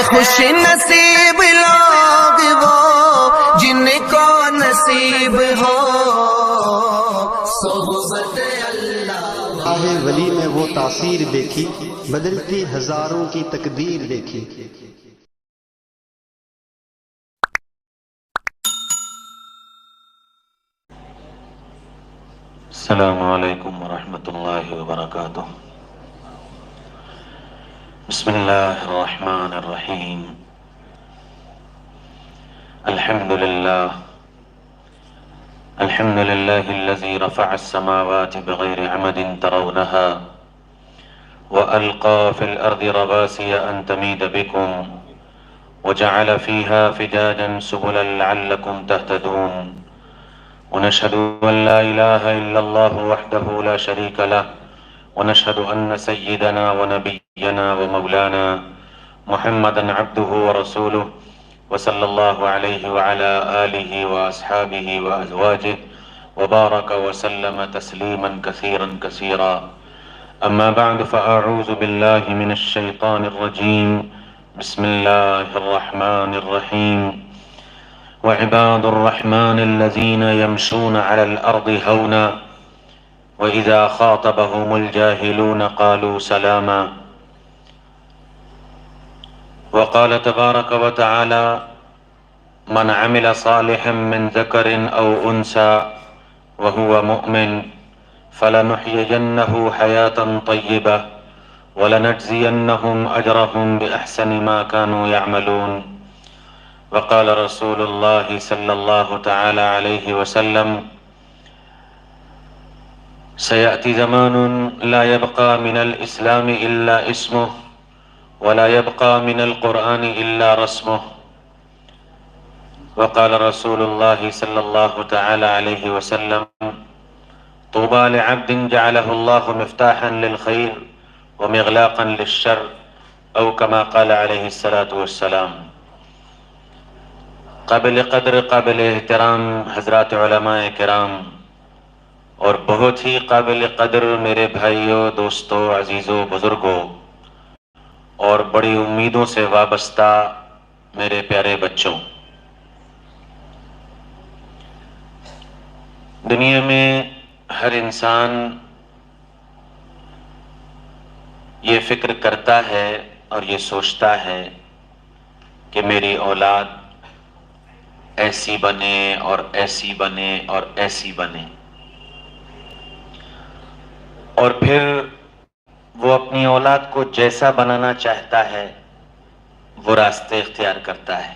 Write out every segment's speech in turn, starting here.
خوش نصیب لوگ وہ جن کو نصیب ہو صحبت اللہ۔ راہ ولی میں وہ تاثیر دیکھی، بدلتی ہزاروں کی تقدیر دیکھی۔ السلام علیکم ورحمۃ اللہ وبرکاتہ۔ بسم اللہ الرحمن الرحیم۔ الحمد للہ الذی رفع السماوات بغیر عمد ترونها وألقى في الأرض رواسي أن تميد بكم وجعل فيها فجاجا سبلا لعلكم تهتدون ونشهد أن لا إله إلا الله وحده لا شريك له ونشهد أن سيدنا ونبينا ومولانا محمدا عبده ورسوله وصلى الله عليه وعلى آله وأصحابه وأزواجه وبارك وسلم تسليما كثيرا كثيرا. أما بعد فأعوذ بالله من الشيطان الرجيم. بسم الله الرحمن الرحيم. وعباد الرحمن الذين يمشون على الأرض هونا وإذا خاطبهم الجاهلون قالوا سلاما. وقال تبارك وتعالى: من عمل صالحا من ذكر أو أنثى وهو مؤمن فلنحيينه حياة طيبة ولنجزينهم أجرهم بأحسن ما كانوا يعملون. وقال رسول الله صلى الله تعالى عليه وسلم: سيأتي زمان لا يبقى من الإسلام إلا اسمه ولا يبقى من القرآن إلا رسمه. وقال رسول الله صلى الله تعالى عليه وسلم: طوبى لعبد جعله الله مفتاحا للخير ومغلاقا للشر أو كما قال عليه الصلاة والسلام. قابل قدر، قابل احترام حضرات علماء کرام اور بہت ہی قابل قدر میرے بھائیوں، دوستوں، عزیزوں، بزرگوں اور بڑی امیدوں سے وابستہ میرے پیارے بچوں، دنیا میں ہر انسان یہ فکر کرتا ہے اور یہ سوچتا ہے کہ میری اولاد ایسی بنے اور ایسی بنے اور ایسی بنے، اور پھر وہ اپنی اولاد کو جیسا بنانا چاہتا ہے وہ راستے اختیار کرتا ہے۔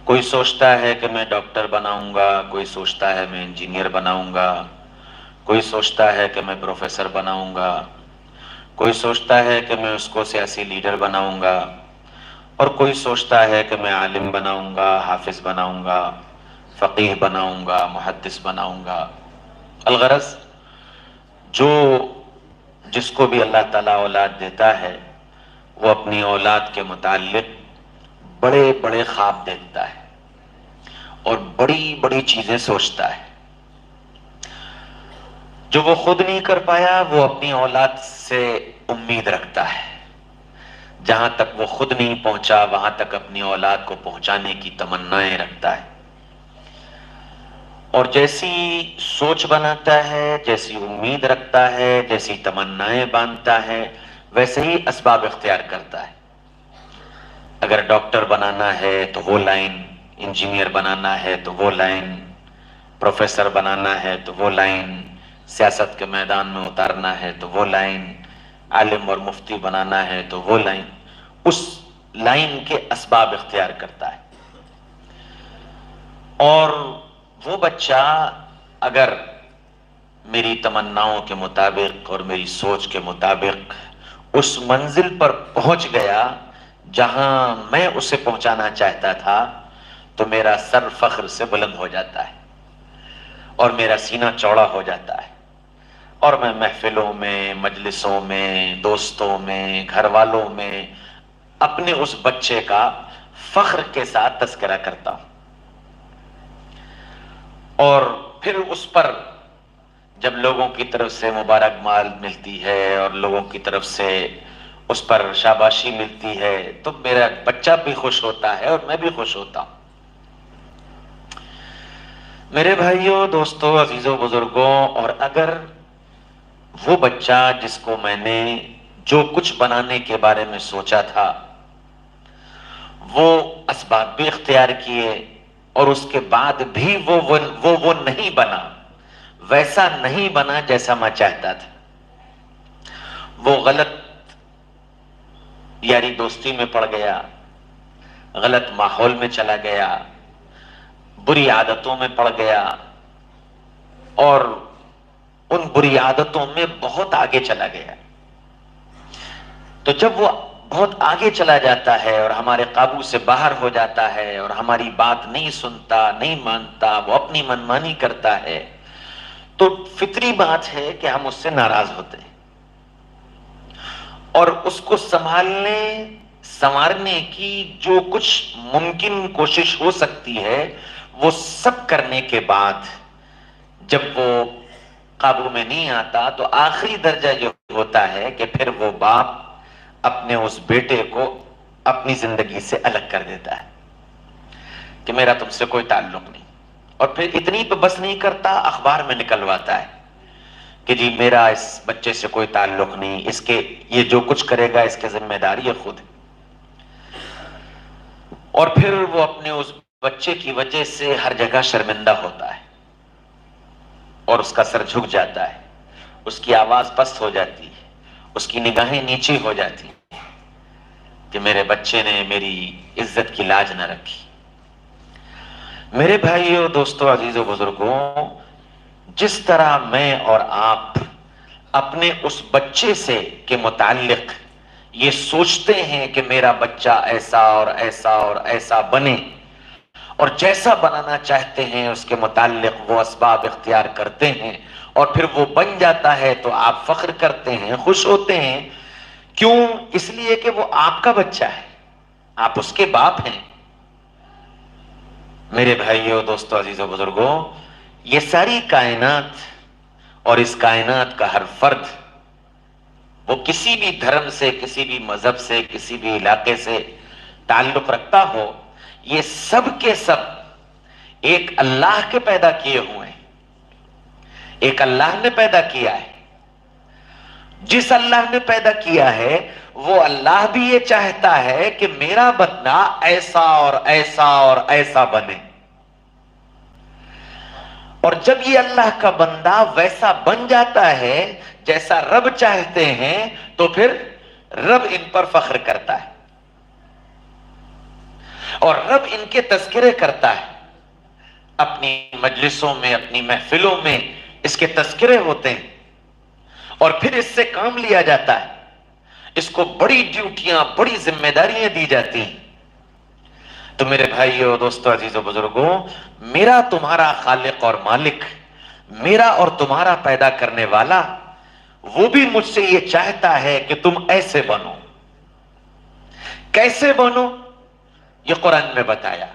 کوئی سوچتا ہے کہ میں ڈاکٹر بناؤں گا، کوئی سوچتا ہے میں انجینئر بناؤں گا، کوئی سوچتا ہے کہ میں پروفیسر بناؤں گا، کوئی سوچتا ہے کہ میں اس کو سیاسی لیڈر بناؤں گا، اور کوئی سوچتا ہے کہ میں عالم بناؤں گا، حافظ بناؤں گا، فقیہ بناؤں گا، محدث بناؤں گا۔ الغرض جو جس کو بھی اللہ تعالیٰ اولاد دیتا ہے وہ اپنی اولاد کے متعلق بڑے بڑے خواب دیکھتا ہے اور بڑی بڑی چیزیں سوچتا ہے۔ جو وہ خود نہیں کر پایا وہ اپنی اولاد سے امید رکھتا ہے، جہاں تک وہ خود نہیں پہنچا وہاں تک اپنی اولاد کو پہنچانے کی تمنائیں رکھتا ہے، اور جیسی سوچ بناتا ہے، جیسی امید رکھتا ہے، جیسی تمنائیں باندھتا ہے، ویسے ہی اسباب اختیار کرتا ہے۔ اگر ڈاکٹر بنانا ہے تو وہ لائن، انجینئر بنانا ہے تو وہ لائن، پروفیسر بنانا ہے تو وہ لائن، سیاست کے میدان میں اتارنا ہے تو وہ لائن، عالم اور مفتی بنانا ہے تو وہ لائن، اس لائن کے اسباب اختیار کرتا ہے۔ اور وہ بچہ اگر میری تمناؤں کے مطابق اور میری سوچ کے مطابق اس منزل پر پہنچ گیا جہاں میں اسے پہنچانا چاہتا تھا تو میرا سر فخر سے بلند ہو جاتا ہے اور میرا سینہ چوڑا ہو جاتا ہے، اور میں محفلوں میں، مجلسوں میں، دوستوں میں، گھر والوں میں اپنے اس بچے کا فخر کے ساتھ تذکرہ کرتا ہوں۔ اور پھر اس پر جب لوگوں کی طرف سے مبارکباد ملتی ہے اور لوگوں کی طرف سے اس پر شاباشی ملتی ہے تو میرا بچہ بھی خوش ہوتا ہے اور میں بھی خوش ہوتا ہوں۔ میرے بھائیوں، دوستوں، عزیزوں، بزرگوں، اور اگر وہ بچہ جس کو میں نے جو کچھ بنانے کے بارے میں سوچا تھا وہ اسباب بھی اختیار کیے اور اس کے بعد بھی وہ نہیں بنا، ویسا نہیں بنا جیسا میں چاہتا تھا، وہ غلط یاری دوستی میں پڑ گیا، غلط ماحول میں چلا گیا، بری عادتوں میں پڑ گیا اور ان بری عادتوں میں بہت آگے چلا گیا، تو جب وہ بہت آگے چلا جاتا ہے اور ہمارے قابو سے باہر ہو جاتا ہے اور ہماری بات نہیں سنتا، نہیں مانتا، وہ اپنی منمانی کرتا ہے، تو فطری بات ہے کہ ہم اس سے ناراض ہوتے ہیں اور اس کو سنوارنے کی جو کچھ ممکن کوشش ہو سکتی ہے وہ سب کرنے کے بعد جب وہ قابو میں نہیں آتا تو آخری درجہ یہ ہوتا ہے کہ پھر وہ باپ اپنے اس بیٹے کو اپنی زندگی سے الگ کر دیتا ہے کہ میرا تم سے کوئی تعلق نہیں، اور پھر اتنی پہ بس نہیں کرتا، اخبار میں نکلواتا ہے کہ جی میرا اس بچے سے کوئی تعلق نہیں، اس کے یہ جو کچھ کرے گا اس کے ذمہ داری یہ خود ہے، اور پھر وہ اپنے اس بچے کی وجہ سے ہر جگہ شرمندہ ہوتا ہے اور اس کا سر جھک جاتا ہے، اس کی آواز پست ہو جاتی ہے، اس کی نگاہیں نیچی ہو جاتی ہیں کہ میرے بچے نے میری عزت کی لاج نہ رکھی۔ میرے بھائیوں، دوستوں، عزیزوں، بزرگوں، جس طرح میں اور آپ اپنے اس بچے سے کے متعلق یہ سوچتے ہیں کہ میرا بچہ ایسا اور ایسا اور ایسا بنے اور جیسا بنانا چاہتے ہیں اس کے متعلق وہ اسباب اختیار کرتے ہیں اور پھر وہ بن جاتا ہے تو آپ فخر کرتے ہیں، خوش ہوتے ہیں، کیوں؟ اس لیے کہ وہ آپ کا بچہ ہے، آپ اس کے باپ ہیں۔ میرے بھائیوں، دوستوں، عزیزوں، بزرگوں، یہ ساری کائنات اور اس کائنات کا ہر فرد، وہ کسی بھی دھرم سے، کسی بھی مذہب سے، کسی بھی علاقے سے تعلق رکھتا ہو، یہ سب کے سب ایک اللہ کے پیدا کیے ہوئے ہیں، ایک اللہ نے پیدا کیا ہے۔ جس اللہ نے پیدا کیا ہے وہ اللہ بھی یہ چاہتا ہے کہ میرا بندہ ایسا اور ایسا اور ایسا بنے، اور جب یہ اللہ کا بندہ ویسا بن جاتا ہے جیسا رب چاہتے ہیں تو پھر رب ان پر فخر کرتا ہے اور رب ان کے تذکرے کرتا ہے، اپنی مجلسوں میں، اپنی محفلوں میں اس کے تذکرے ہوتے ہیں اور پھر اس سے کام لیا جاتا ہے، اس کو بڑی ڈیوٹیاں، بڑی ذمہ داریاں دی جاتی ہیں۔ تو میرے بھائیوں، دوستوں، عزیزوں، بزرگوں، میرا تمہارا خالق اور مالک، میرا اور تمہارا پیدا کرنے والا، وہ بھی مجھ سے یہ چاہتا ہے کہ تم ایسے بنو۔ کیسے بنو؟ یہ قرآن میں بتایا۔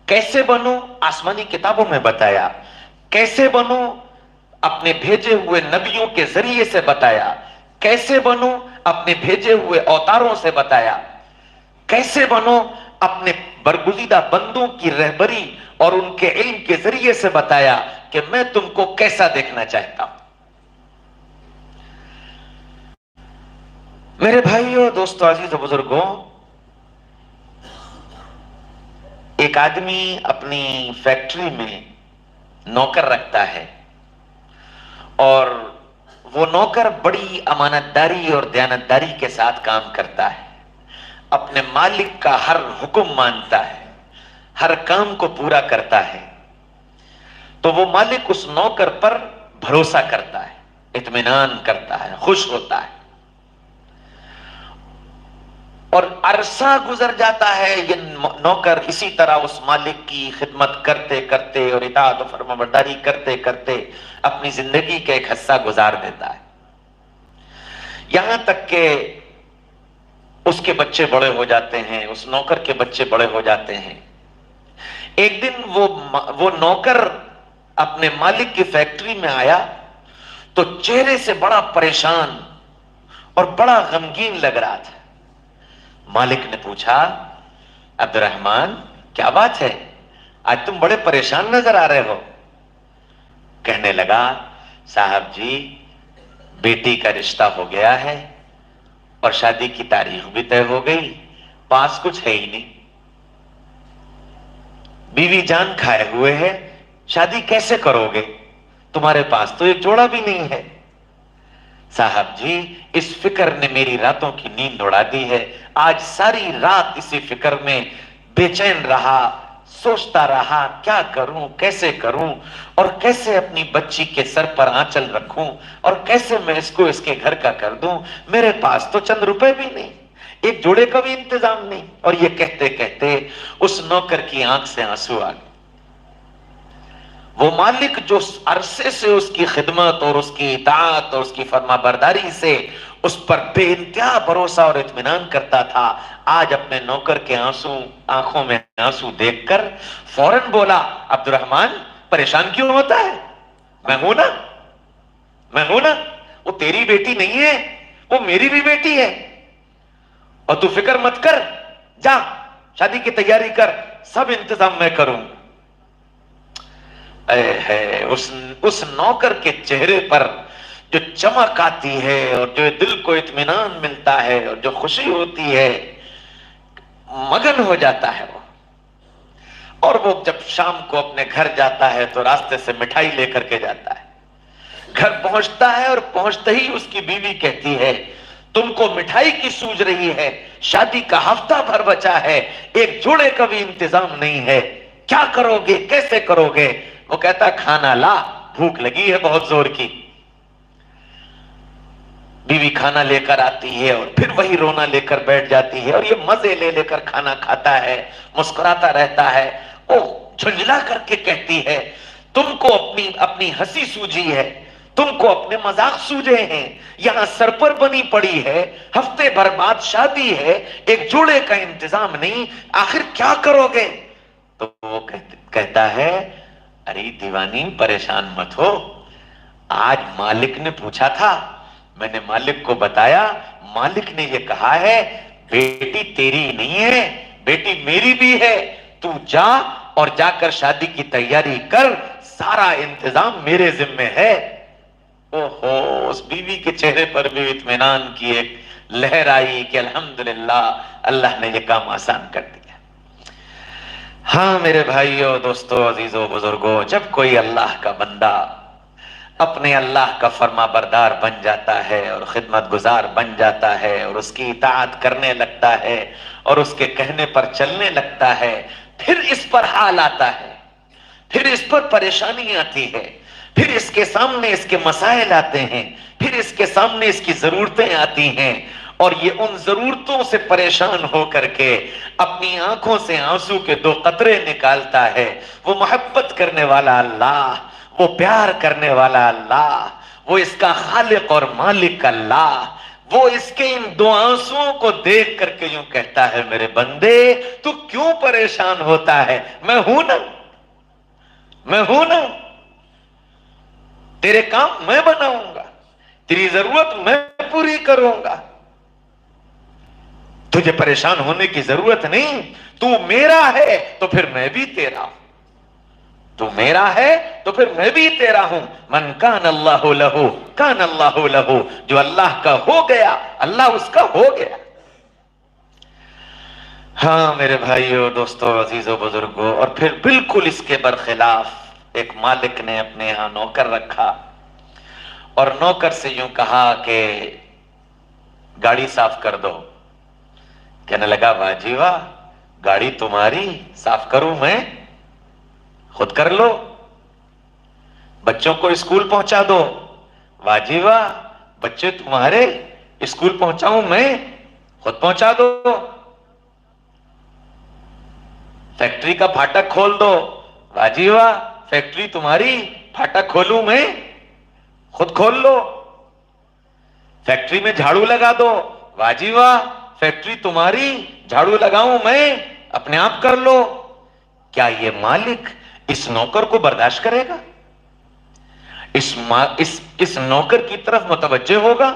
کیسے بنو؟ آسمانی کتابوں میں بتایا۔ کیسے بنو؟ اپنے بھیجے ہوئے نبیوں کے ذریعے سے بتایا۔ کیسے بنو؟ اپنے بھیجے ہوئے اوتاروں سے بتایا۔ کیسے بنو؟ اپنے برگزیدہ بندوں کی رہبری اور ان کے علم کے ذریعے سے بتایا کہ میں تم کو کیسا دیکھنا چاہتا ہوں۔ میرے بھائیوں، دوستوں، عزیزوں، بزرگوں، ایک آدمی اپنی فیکٹری میں نوکر رکھتا ہے اور وہ نوکر بڑی امانتداری اور دیانتداری کے ساتھ کام کرتا ہے، اپنے مالک کا ہر حکم مانتا ہے، ہر کام کو پورا کرتا ہے، تو وہ مالک اس نوکر پر بھروسہ کرتا ہے، اطمینان کرتا ہے، خوش ہوتا ہے، اور عرصہ گزر جاتا ہے، یہ نوکر اسی طرح اس مالک کی خدمت کرتے کرتے اور اطاعت و فرمانبرداری کرتے کرتے اپنی زندگی کا ایک حصہ گزار دیتا ہے، یہاں تک کہ اس کے بچے بڑے ہو جاتے ہیں، اس نوکر کے بچے بڑے ہو جاتے ہیں۔ ایک دن وہ نوکر اپنے مالک کی فیکٹری میں آیا تو چہرے سے بڑا پریشان اور بڑا غمگین لگ رہا تھا. مالک نے پوچھا عبد الرحمن کیا بات ہے, آج تم بڑے پریشان نظر آ رہے ہو. کہنے لگا صاحب جی بیٹی کا رشتہ ہو گیا ہے اور شادی کی تاریخ بھی طے ہو گئی, پاس کچھ ہے ہی نہیں, بیوی جان کھائے ہوئے ہے, شادی کیسے کرو گے, تمہارے پاس تو ایک جوڑا بھی نہیں ہے. صاحب جی اس فکر نے میری راتوں کی نیند اڑا دی ہے, آج ساری رات اسی فکر میں بے چین رہا, سوچتا رہا کیا کروں, کیسے کروں, اور کیسے اپنی بچی کے سر پر آنچل رکھوں, اور کیسے میں اس کو اس کے گھر کا کر دوں, میرے پاس تو چند روپے بھی نہیں, ایک جوڑے کا بھی انتظام نہیں. اور یہ کہتے کہتے اس نوکر کی آنکھ سے آنسو آ گئے. وہ مالک جو عرصے سے اس کی خدمت اور اس کی اطاعت اور اس کی فرما برداری سے اس پر بے انتہا بھروسہ اور اطمینان کرتا تھا, آج اپنے نوکر کے آنکھوں میں آنسو دیکھ کر فوراً بولا عبد الرحمن پریشان کیوں ہوتا ہے, میں ہوں نا, وہ تیری بیٹی نہیں ہے, وہ میری بھی بیٹی ہے, اور تو فکر مت کر, جا شادی کی تیاری کر, سب انتظام میں کروں. اس نوکر کے چہرے پر جو چمک آتی ہے اور جو دل کو اطمینان ملتا ہے اور جو خوشی ہوتی ہے, مگن ہو جاتا ہے وہ. اور وہ جب شام کو اپنے گھر جاتا ہے تو راستے سے مٹھائی لے کر کے جاتا ہے. گھر پہنچتا ہے اور پہنچتے ہی اس کی بیوی کہتی ہے تم کو مٹھائی کی سوج رہی ہے, شادی کا ہفتہ بھر بچا ہے, ایک جوڑے کا بھی انتظام نہیں ہے, کیا کرو گے, کیسے کرو گے. وہ کہتا کھانا لا, بھوک لگی ہے بہت زور کی. بیوی کھانا لے کر آتی ہے اور پھر وہی رونا لے کر بیٹھ جاتی ہے, اور یہ مزے لے لے کر کھانا کھاتا ہے, مسکراتا رہتا ہے. او جھنجھلا کر کے کہتی ہے تم کو اپنی ہنسی سوجی ہے, تم کو اپنے مذاق سوجے ہیں, یہاں سر پر بنی پڑی ہے, ہفتے بھر بعد شادی ہے, ایک جوڑے کا انتظام نہیں, آخر کیا کرو گے. تو وہ کہتا ہے ارے دیوانی پریشان مت ہو, آج مالک نے پوچھا تھا, میں نے مالک کو بتایا, مالک نے یہ کہا ہے بیٹی تیری نہیں ہے, بیٹی میری بھی ہے, تو جا اور جا کر شادی کی تیاری کر, سارا انتظام میرے ذمے ہے. اوہو, اس بیوی کے چہرے پر بھی اطمینان کی ایک لہر آئی کہ الحمدللہ اللہ نے یہ کام آسان کر دیا. ہاں میرے بھائیوں, دوستو, عزیزو, بزرگوں, جب کوئی اللہ کا بندہ اپنے اللہ کا فرما بردار بن جاتا ہے اور خدمت گزار بن جاتا ہے اور اس کی اطاعت کرنے لگتا ہے اور اس کے کہنے پر چلنے لگتا ہے, پھر اس پر حال آتا ہے, پھر اس پر پریشانی آتی ہے, پھر اس کے سامنے اس کے مسائل آتے ہیں, پھر اس کے سامنے اس کی ضرورتیں آتی ہیں, اور یہ ان ضرورتوں سے پریشان ہو کر کے اپنی آنکھوں سے آنسو کے 2 قطرے نکالتا ہے. وہ محبت کرنے والا اللہ, وہ پیار کرنے والا اللہ, وہ اس کا خالق اور مالک اللہ, وہ اس کے ان 2 آنسوؤں کو دیکھ کر کے یوں کہتا ہے میرے بندے تو کیوں پریشان ہوتا ہے, میں ہوں نا, تیرے کام میں بناؤں گا, تیری ضرورت میں پوری کروں گا, تجھے پریشان ہونے کی ضرورت نہیں, تو میرا ہے تو پھر میں بھی تیرا ہوں, تو میرا ہے تو پھر میں بھی تیرا ہوں. من کان اللہ لہو کان اللہ لہو, جو اللہ کا ہو گیا اللہ اس کا ہو گیا. ہاں میرے بھائیو, دوستو, عزیزو, بزرگو, اور پھر بالکل اس کے برخلاف ایک مالک نے اپنے یہاں نوکر رکھا اور نوکر سے یوں کہا کہ گاڑی صاف کر دو. کہنے لگا واہ جی واہ, گاڑی تمہاری, صاف کروں میں, خود کر لو. بچوں کو اسکول پہنچا دو, واہ جی واہ, بچے تمہارے, اسکول پہنچاؤں میں, خود پہنچا دو. فیکٹری کا پھاٹک کھول دو, واہ جی واہ, فیکٹری تمہاری, پھاٹک کھولوں میں, خود کھول لو. فیکٹری میں جھاڑو لگا دو, واہ جی واہ, فیکٹری تمہاری, جھاڑو لگاؤں میں, اپنے آپ کر لو. کیا یہ مالک اس نوکر کو برداشت کرے گا, اس نوکر کی طرف متوجہ ہوگا؟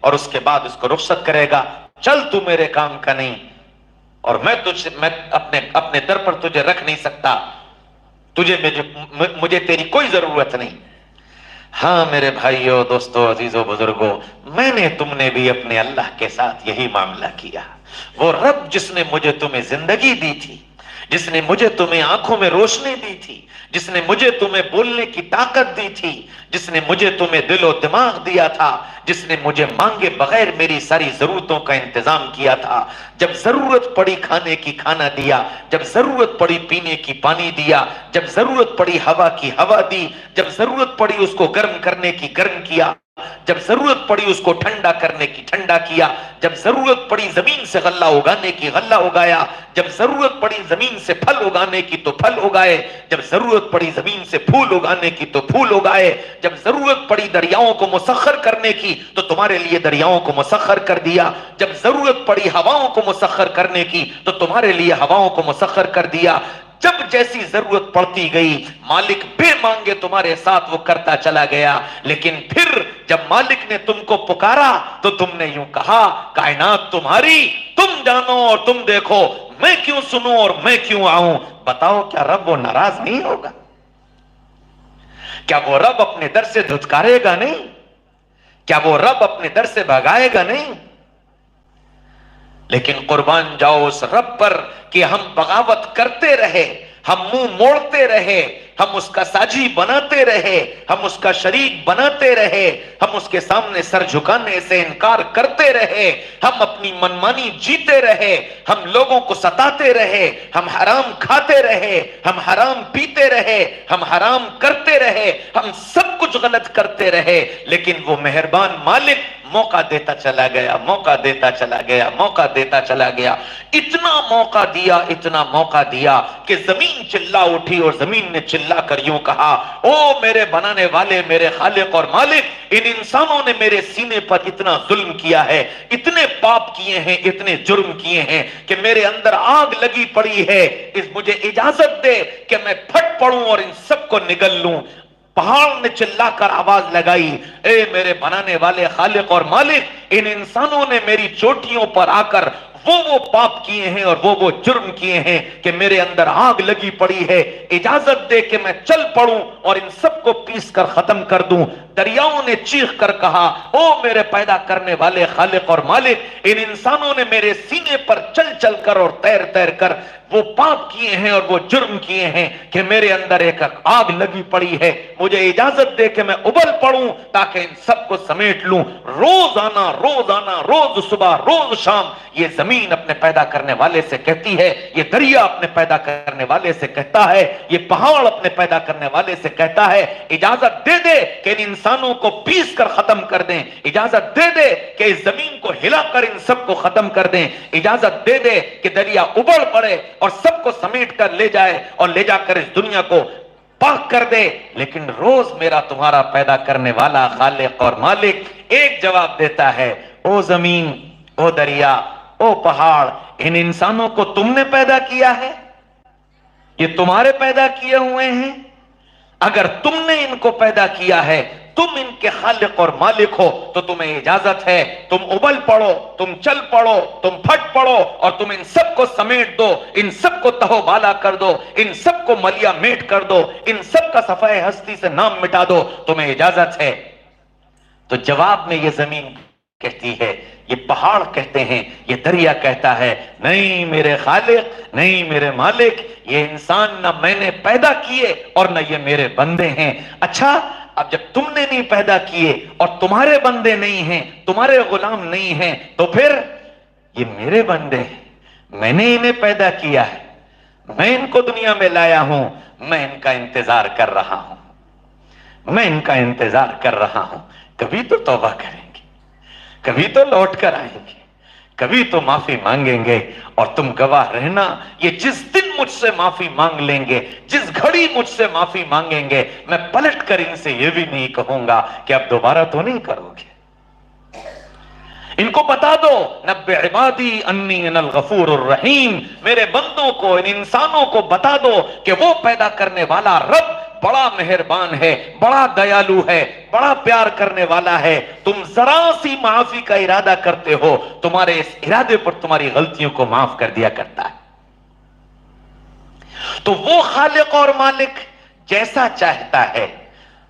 اور اس کے بعد اس کو رخصت کرے گا, چل تو میرے کام کا نہیں, اور میں اپنے در پر تجھے رکھ نہیں سکتا, مجھے تیری کوئی ضرورت نہیں. ہاں میرے بھائیوں, دوستوں, عزیزوں, بزرگوں, میں نے تم نے بھی اپنے اللہ کے ساتھ یہی معاملہ کیا. وہ رب جس نے مجھے تمہیں زندگی دی تھی, جس نے مجھے تمہیں آنکھوں میں روشنی دی تھی, جس نے مجھے تمہیں بولنے کی طاقت دی تھی, جس نے مجھے تمہیں دل و دماغ دیا تھا, جس نے مجھے مانگے بغیر میری ساری ضرورتوں کا انتظام کیا تھا, جب ضرورت پڑی کھانے کی کھانا دیا, جب ضرورت پڑی پینے کی پانی دیا, جب ضرورت پڑی ہوا کی ہوا دی, جب ضرورت پڑی اس کو گرم کرنے کی گرم کیا, جب ضرورت پڑی اس کو ٹھنڈا کرنے کی ٹھنڈا کیا, جب ضرورت پڑی زمین سے غلہ اگانے کی غلہ اگایا, جب ضرورت پڑی زمین سے پھل اگانے کی تو پھل اگائے, جب ضرورت پڑی زمین سے پھول اگانے کی تو پھول اگائے, جب ضرورت پڑی دریاؤں کو مسخر کرنے کی تو تمہارے لیے دریاؤں کو مسخر کر دیا, جب ضرورت پڑی ہواؤں کو مسخر کرنے کی تو تمہارے لیے ہواؤں کو مسخر کر دیا. جب جیسی ضرورت پڑتی گئی مالک بے مانگے تمہارے ساتھ وہ کرتا چلا گیا. لیکن پھر جب مالک نے تم کو پکارا تو تم نے یوں کہا, کائنات تمہاری, تم جانو اور تم دیکھو, میں کیوں سنوں اور میں کیوں آؤں. بتاؤ کیا رب وہ ناراض نہیں ہوگا؟ کیا وہ رب اپنے در سے دھتکارے گا نہیں؟ کیا وہ رب اپنے در سے بھگائے گا نہیں؟ لیکن قربان جاؤ اس رب پر کہ ہم بغاوت کرتے رہے, ہم منہ موڑتے رہے, ہم اس کا ساجی بناتے رہے, ہم اس کا شریک بناتے رہے, ہم اس کے سامنے سر جھکانے سے انکار کرتے رہے, ہم اپنی منمانی جیتے رہے, ہم لوگوں کو ستاتے رہے, ہم حرام کھاتے رہے, ہم حرام پیتے رہے, ہم حرام کرتے رہے, ہم سب کچھ غلط کرتے رہے. لیکن وہ مہربان مالک موقع دیتا چلا گیا, موقع دیتا چلا گیا, موقع دیتا چلا گیا. اتنا موقع دیا, اتنا موقع دیا کہ زمین چلا اٹھی اور زمین نے چلا کر یوں کہا, او میرے بنانے والے, میرے خالق اور مالک, ان انسانوں نے میرے سینے پر اتنا ظلم کیا ہے, اتنے پاپ کیے ہیں, اتنے جرم کیے ہیں کہ میرے اندر آگ لگی پڑی ہے. مجھے اجازت دے کہ میں پھٹ پڑوں اور ان سب کو نگل لوں. پہاڑ نے چلا کر آواز لگائی, اے میرے بنانے والے خالق اور مالک, ان انسانوں نے میری چوٹیوں پر آ کر وہ پاپ کیے ہیں اور وہ جرم کیے ہیں کہ میرے اندر آگ لگی پڑی ہے. اجازت دے کہ میں چل پڑوں اور ان سب کو پیس کر ختم کر دوں. دریاؤں نے چیخ کر کہا, او میرے پیدا کرنے والے خالق اور مالک, ان انسانوں نے میرے سینے پر چل چل کر اور تیر تیر کر وہ پاپ کیے ہیں اور وہ جرم کیے ہیں کہ میرے اندر ایک آگ لگی پڑی ہے. مجھے اجازت دے کہ میں ابل پڑوں تاکہ ان سب کو سمیٹ لوں. روز آنا, روز آنا, روز صبح, روز شام, یہ زمین اپنے پیدا کرنے والے سے کہتی ہے, یہ دریا اپنے پیدا کرنے والے سے کہتا ہے, یہ پہاڑ اپنے پیدا کرنے والے سے کہتا ہے, اجازت دے دے کہ ان انسانوں کو پیس کر ختم کر دیں, اجازت دے دے کہ اس زمین کو ہلا کر ان سب کو ختم کر دیں, اجازت دے دے کہ دریا ابل پڑے اور سب کو سمیٹ کر لے جائے اور لے جا کر اس دنیا کو پاک کر دے. لیکن روز میرا تمہارا پیدا کرنے والا خالق اور مالک ایک جواب دیتا ہے, او زمین, او دریا, او پہاڑ, ان انسانوں کو تم نے پیدا کیا ہے, یہ تمہارے پیدا کیے ہوئے ہیں. اگر تم نے ان کو پیدا کیا ہے, تم ان کے خالق اور مالک ہو, تو تمہیں اجازت ہے تم ابل پڑو, تم چل پڑو, تم پھٹ پڑو اور تم ان سب کو سمیٹ دو, ان سب کو تہو بالا کر دو, ان سب کو ملیا میٹ کر دو, ان سب کا صفحہ ہستی سے نام مٹا دو, تمہیں اجازت ہے. تو جواب میں یہ زمین کہتی ہے, یہ پہاڑ کہتے ہیں, یہ دریا کہتا ہے, نہیں میرے خالق, نہیں میرے مالک, یہ انسان نہ میں نے پیدا کیے اور نہ یہ میرے بندے ہیں. اچھا, اب جب تم نے نہیں پیدا کیے اور تمہارے بندے نہیں ہیں, تمہارے غلام نہیں ہیں, تو پھر یہ میرے بندے ہیں, میں نے انہیں پیدا کیا ہے, میں ان کو دنیا میں لایا ہوں, میں ان کا انتظار کر رہا ہوں, میں ان کا انتظار کر رہا ہوں. کبھی تو توبہ کریں گے, کبھی تو لوٹ کر آئیں گے, کبھی تو معافی مانگیں گے. اور تم گواہ رہنا, یہ جس دن مجھ سے معافی مانگ لیں گے, جس گھڑی مجھ سے معافی مانگیں گے, میں پلٹ کر ان سے یہ بھی نہیں کہوں گا کہ اب دوبارہ تو نہیں کرو گے. ان کو بتا دو, نبئ عبادی انی انا الغفور الرحیم, میرے بندوں کو, ان انسانوں کو بتا دو کہ وہ پیدا کرنے والا رب بڑا مہربان ہے, بڑا دیالو ہے, بڑا پیار کرنے والا ہے. تم ذرا سی معافی کا ارادہ کرتے ہو, تمہارے اس ارادے پر تمہاری غلطیوں کو معاف کر دیا کرتا ہے. تو وہ خالق اور مالک جیسا چاہتا ہے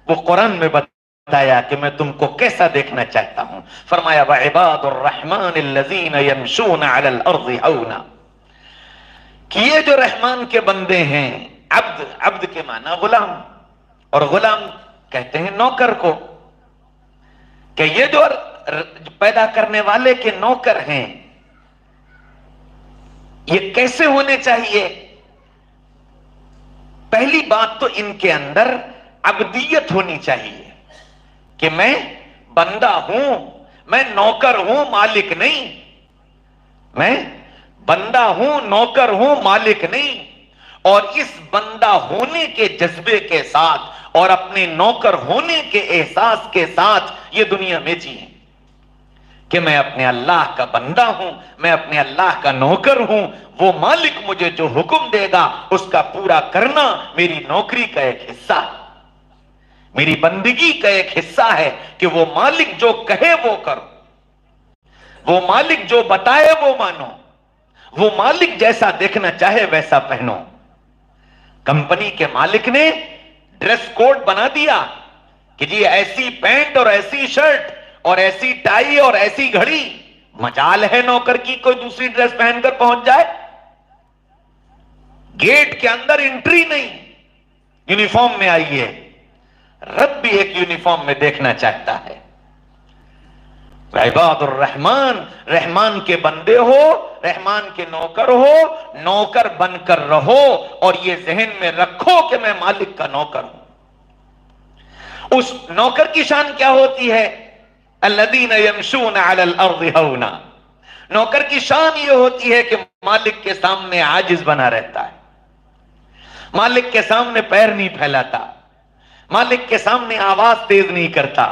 وہ قرآن میں بتایا کہ میں تم کو کیسا دیکھنا چاہتا ہوں. فرمایا وَعِبَادُ الرَّحْمَنِ الَّذِينَ يَمْشُونَ عَلَى الْأَرْضِ هَوْنًا, کہ یہ جو رحمان کے بندے ہیں, عبد کے معنی غلام, اور غلام کہتے ہیں نوکر کو, کہ یہ جو پیدا کرنے والے کے نوکر ہیں یہ کیسے ہونے چاہیے. پہلی بات تو ان کے اندر عبدیت ہونی چاہیے کہ میں بندہ ہوں, میں نوکر ہوں, مالک نہیں. میں بندہ ہوں, نوکر ہوں, مالک نہیں. اور اس بندہ ہونے کے جذبے کے ساتھ اور اپنے نوکر ہونے کے احساس کے ساتھ یہ دنیا میں جیئیں کہ میں اپنے اللہ کا بندہ ہوں, میں اپنے اللہ کا نوکر ہوں. وہ مالک مجھے جو حکم دے گا اس کا پورا کرنا میری نوکری کا ایک حصہ ہے, میری بندگی کا ایک حصہ ہے کہ وہ مالک جو کہے وہ کرو, وہ مالک جو بتائے وہ مانو, وہ مالک جیسا دیکھنا چاہے ویسا پہنو. کمپنی کے مالک نے ڈریس کوڈ بنا دیا کہ جی ایسی پینٹ اور ایسی شرٹ اور ایسی ٹائی اور ایسی گھڑی. مجال ہے نوکر کی کوئی دوسری ڈریس پہن کر پہنچ جائے؟ گیٹ کے اندر انٹری نہیں, یونیفارم میں آئیے. رب بھی ایک یونیفارم میں دیکھنا چاہتا ہے. عباد الرحمن, رحمان کے بندے ہو, رحمان کے نوکر ہو, نوکر بن کر رہو اور یہ ذہن میں رکھو کہ میں مالک کا نوکر ہوں. اس نوکر کی شان کیا ہوتی ہے؟ الذین یمشون علی الارض ہونا. نوکر کی شان یہ ہوتی ہے کہ مالک کے سامنے عاجز بنا رہتا ہے, مالک کے سامنے پیر نہیں پھیلاتا, مالک کے سامنے آواز تیز نہیں کرتا,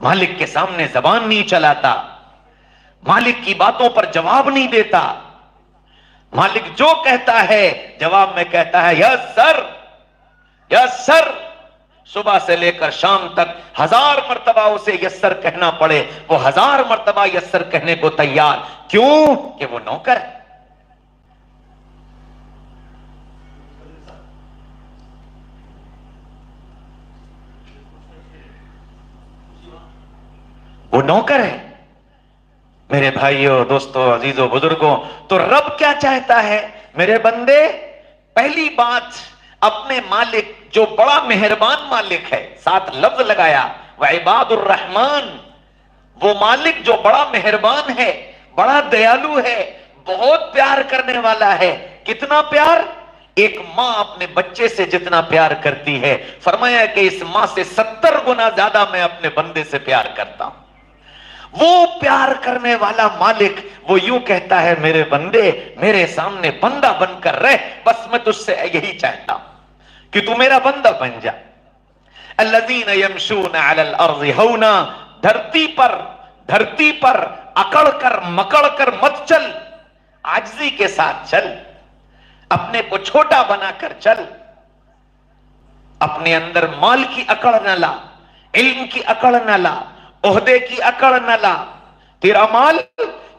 مالک کے سامنے زبان نہیں چلاتا, مالک کی باتوں پر جواب نہیں دیتا. مالک جو کہتا ہے جواب میں کہتا ہے یس سر, یس سر. صبح سے لے کر شام تک 1000 مرتبہ اسے یس سر کہنا پڑے, وہ 1000 مرتبہ یس سر کہنے کو تیار. کیوں؟ کہ وہ نوکر ہے. وہ نوکر ہے. میرے بھائیوں, دوستوں, عزیزوں, بزرگوں, تو رب کیا چاہتا ہے؟ میرے بندے, پہلی بات اپنے مالک جو بڑا مہربان مالک ہے, ساتھ لفظ لگایا وعباد الرحمن, وہ مالک جو بڑا مہربان ہے, بڑا دیالو ہے, بہت پیار کرنے والا ہے. کتنا پیار؟ ایک ماں اپنے بچے سے جتنا پیار کرتی ہے, فرمایا کہ اس ماں سے 70 گنا زیادہ میں اپنے بندے سے پیار کرتا ہوں. وہ پیار کرنے والا مالک وہ یوں کہتا ہے میرے بندے میرے سامنے بندہ بن کر رہ, بس میں تجھ سے یہی چاہتا ہوں کہ تو میرا بندہ بن جا. الذین یمشون علی الارض ہونا, دھرتی پر اکڑ کر مکڑ کر مت چل, عاجزی کے ساتھ چل, اپنے کو چھوٹا بنا کر چل. اپنے اندر مال کی اکڑ نہ لا, علم کی اکڑ نہ لا, عہدے کی اکڑ نہ لا. تیرا مال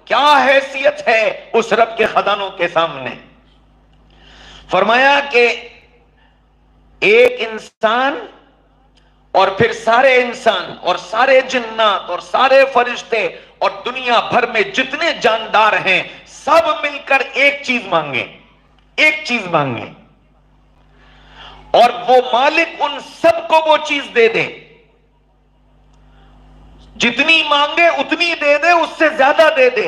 کیا حیثیت ہے اس رب کے خزانوں کے سامنے؟ فرمایا کہ ایک انسان اور پھر سارے انسان اور سارے جنات اور سارے فرشتے اور دنیا بھر میں جتنے جاندار ہیں سب مل کر ایک چیز مانگیں, ایک چیز مانگیں, اور وہ مالک ان سب کو وہ چیز دے دے. جتنی مانگے اتنی دے دے, اس سے زیادہ دے دے.